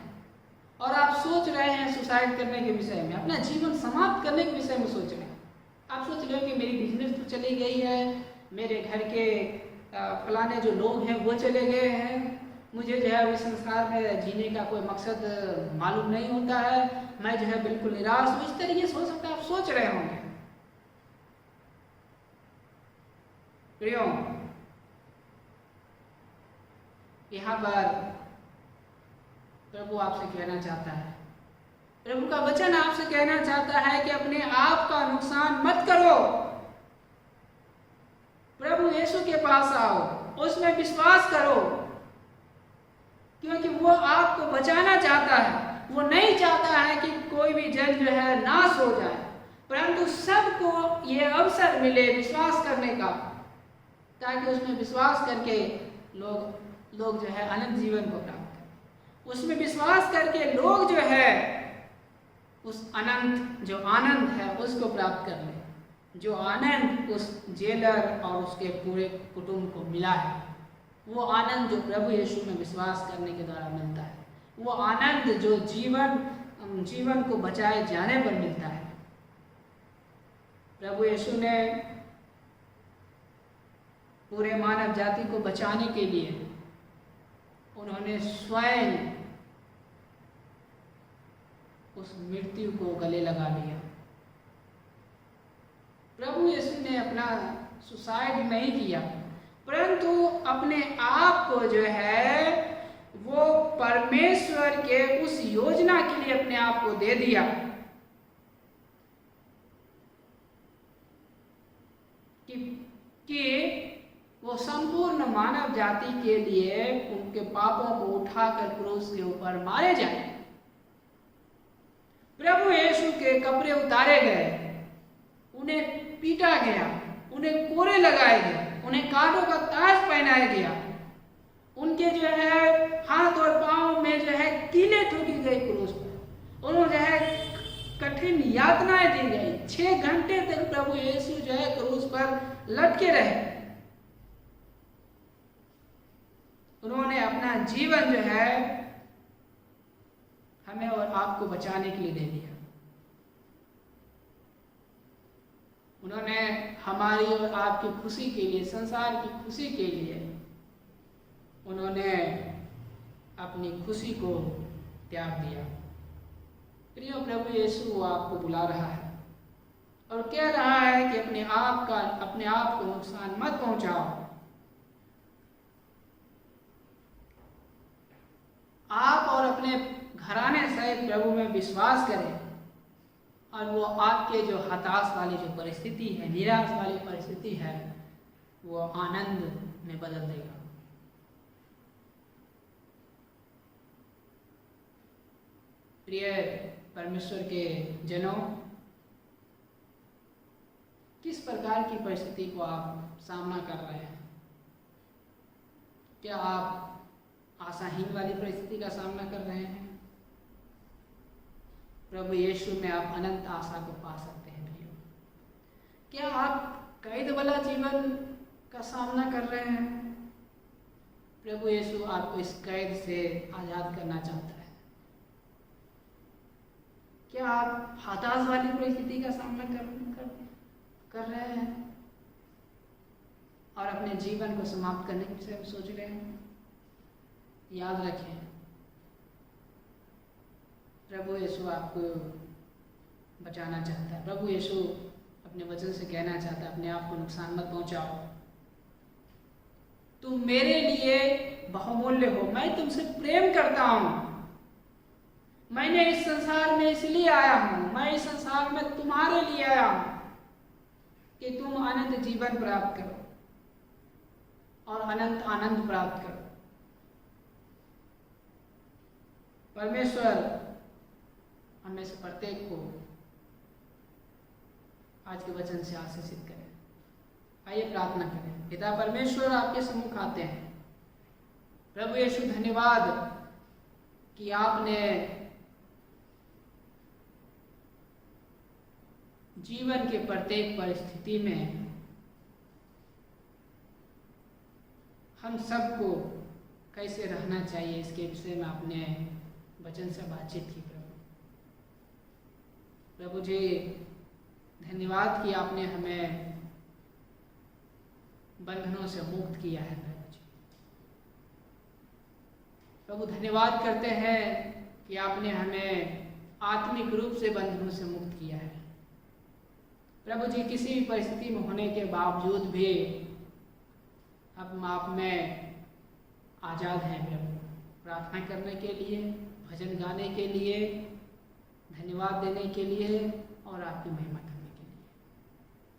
और आप सोच रहे हैं सुसाइड करने के विषय में, अपना जीवन समाप्त करने के विषय में सोच रहे हैं? आप सोच रहे हो कि मेरी बिजनेस तो चली गई है, मेरे घर के फलाने जो लोग हैं वो चले गए हैं, मुझे जो है इस संसार में जीने का कोई मकसद मालूम नहीं होता है, मैं जो है बिल्कुल निराश हूँ, इस तरीके से हो सकता है आप सोच रहे होंगे। प्रियो, यहाँ पर प्रभु आपसे कहना चाहता है, प्रभु का वचन आपसे कहना चाहता है कि अपने आप का नुकसान मत करो। प्रभु यीशु के पास आओ, उसमें विश्वास करो, क्योंकि वो आपको बचाना चाहता है। वो नहीं चाहता है कि कोई भी जन जो है नाश हो जाए, परंतु सबको ये अवसर मिले विश्वास करने का, ताकि उसमें विश्वास करके लोग जो है अनंत जीवन को प्राप्त करें। उसमें विश्वास करके लोग जो है उस अनंत जो आनंद है उसको प्राप्त कर लें, जो आनंद उस जेलर और उसके पूरे कुटुंब को मिला है, वो आनंद जो प्रभु यीशु में विश्वास करने के द्वारा मिलता है, वो आनंद जो जीवन को बचाए जाने पर मिलता है। प्रभु यीशु ने पूरे मानव जाति को बचाने के लिए उन्होंने स्वयं उस मृत्यु को गले लगा लिया। प्रभु यीशु ने अपना सुसाइड नहीं किया, परंतु अपने आप को जो है वो परमेश्वर के उस योजना के लिए अपने आप को दे दिया कि वो संपूर्ण मानव जाति के लिए उनके पापों को उठाकर क्रूस के ऊपर मारे जाए। प्रभु यीशु के कपड़े उतारे गए, उन्हें पीटा गया, उन्हें कोड़े लगाए गए, उन्हें कांटों का ताज पहनाया गया, उनके जो है हाथ और पांव में जो है कीले ठोकी गई क्रूस पर, उन्हें जो है कठिन यातनाएं दी गई। 6 घंटे तक प्रभु यीशु जो है क्रूस पर लटके रहे। उन्होंने अपना जीवन जो है हमें और आपको बचाने के लिए दे दिया। उन्होंने हमारी और आपकी खुशी के लिए, संसार की खुशी के लिए उन्होंने अपनी खुशी को त्याग दिया। प्रिय प्रभु यीशु आपको बुला रहा है और कह रहा है कि अपने आप को नुकसान मत पहुंचाओ। आप और अपने घराने सहित प्रभु में विश्वास करें और वो आपके जो हताश वाली जो परिस्थिति है, निराश वाली परिस्थिति है, वो आनंद में बदल देगा। प्रिय परमेश्वर के जनों, किस प्रकार की परिस्थिति को आप सामना कर रहे हैं? क्या आप आशाहीन वाली परिस्थिति का सामना कर रहे हैं? प्रभु यीशु में आप अनंत आशा को पा सकते हैं। प्रियो, क्या आप कैद वाला जीवन का सामना कर रहे हैं? प्रभु यीशु आपको इस कैद से आजाद करना चाहता है। क्या आप हताश वाली परिस्थिति का सामना कर रहे हैं और अपने जीवन को समाप्त करने के विषय में सोच रहे हैं? याद रखें, प्रभु यीशु आपको बचाना चाहता है। प्रभु यीशु अपने वचन से कहना चाहता है, अपने आप को नुकसान मत पहुंचाओ। तुम मेरे लिए बहुमूल्य हो, मैं तुमसे प्रेम करता हूं। मैंने इस संसार में इसलिए आया हूं, मैं इस संसार में तुम्हारे लिए आया हूं कि तुम अनंत जीवन प्राप्त करो और अनंत आनंद प्राप्त करो। परमेश्वर हमें से प्रत्येक को आज के वचन से आशीषित करें। आइए प्रार्थना करें। पिता परमेश्वर, आपके सम्मुख आते हैं। प्रभु यीशु, धन्यवाद कि आपने जीवन के प्रत्येक परिस्थिति में हम सबको कैसे रहना चाहिए इसके विषय में आपने वचन से बातचीत की। प्रभु जी, धन्यवाद कि आपने हमें बंधनों से मुक्त किया है। प्रभु जी, प्रभु धन्यवाद करते हैं कि आपने हमें आत्मिक रूप से बंधनों से मुक्त किया है। प्रभु जी, किसी भी परिस्थिति में होने के बावजूद भी हम आप में आज़ाद हैं। प्रभु, प्रार्थना करने के लिए, भजन गाने के लिए धन्यवाद देने के लिए और आपकी महिमा करने के लिए।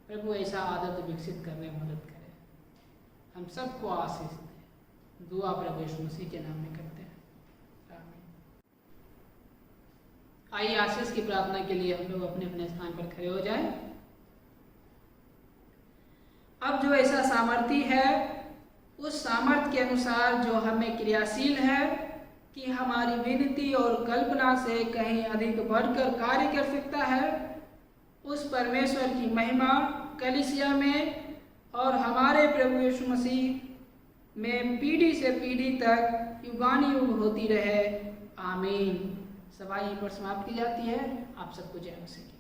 प्रभु ऐसा आदत विकसित करने में मदद करे। हम सबको आशीष दे। दुआ प्रभु यीशु मसीह के नाम में करते हैं, आमीन। आइए आशीष की प्रार्थना के लिए हम लोग अपने अपने स्थान पर खड़े हो जाएं। अब जो ऐसा सामर्थ्य है, उस सामर्थ्य के अनुसार जो हमें क्रियाशील है कि हमारी विनती और कल्पना से कहीं अधिक बढ़कर कार्य कर सकता है, उस परमेश्वर की महिमा कलीसिया में और हमारे प्रभु यीशु मसीह में पीढ़ी से पीढ़ी तक युगानुयुग होती रहे, आमीन। सभा यहीं पर समाप्त की जाती है। आप सबको जय मसीह।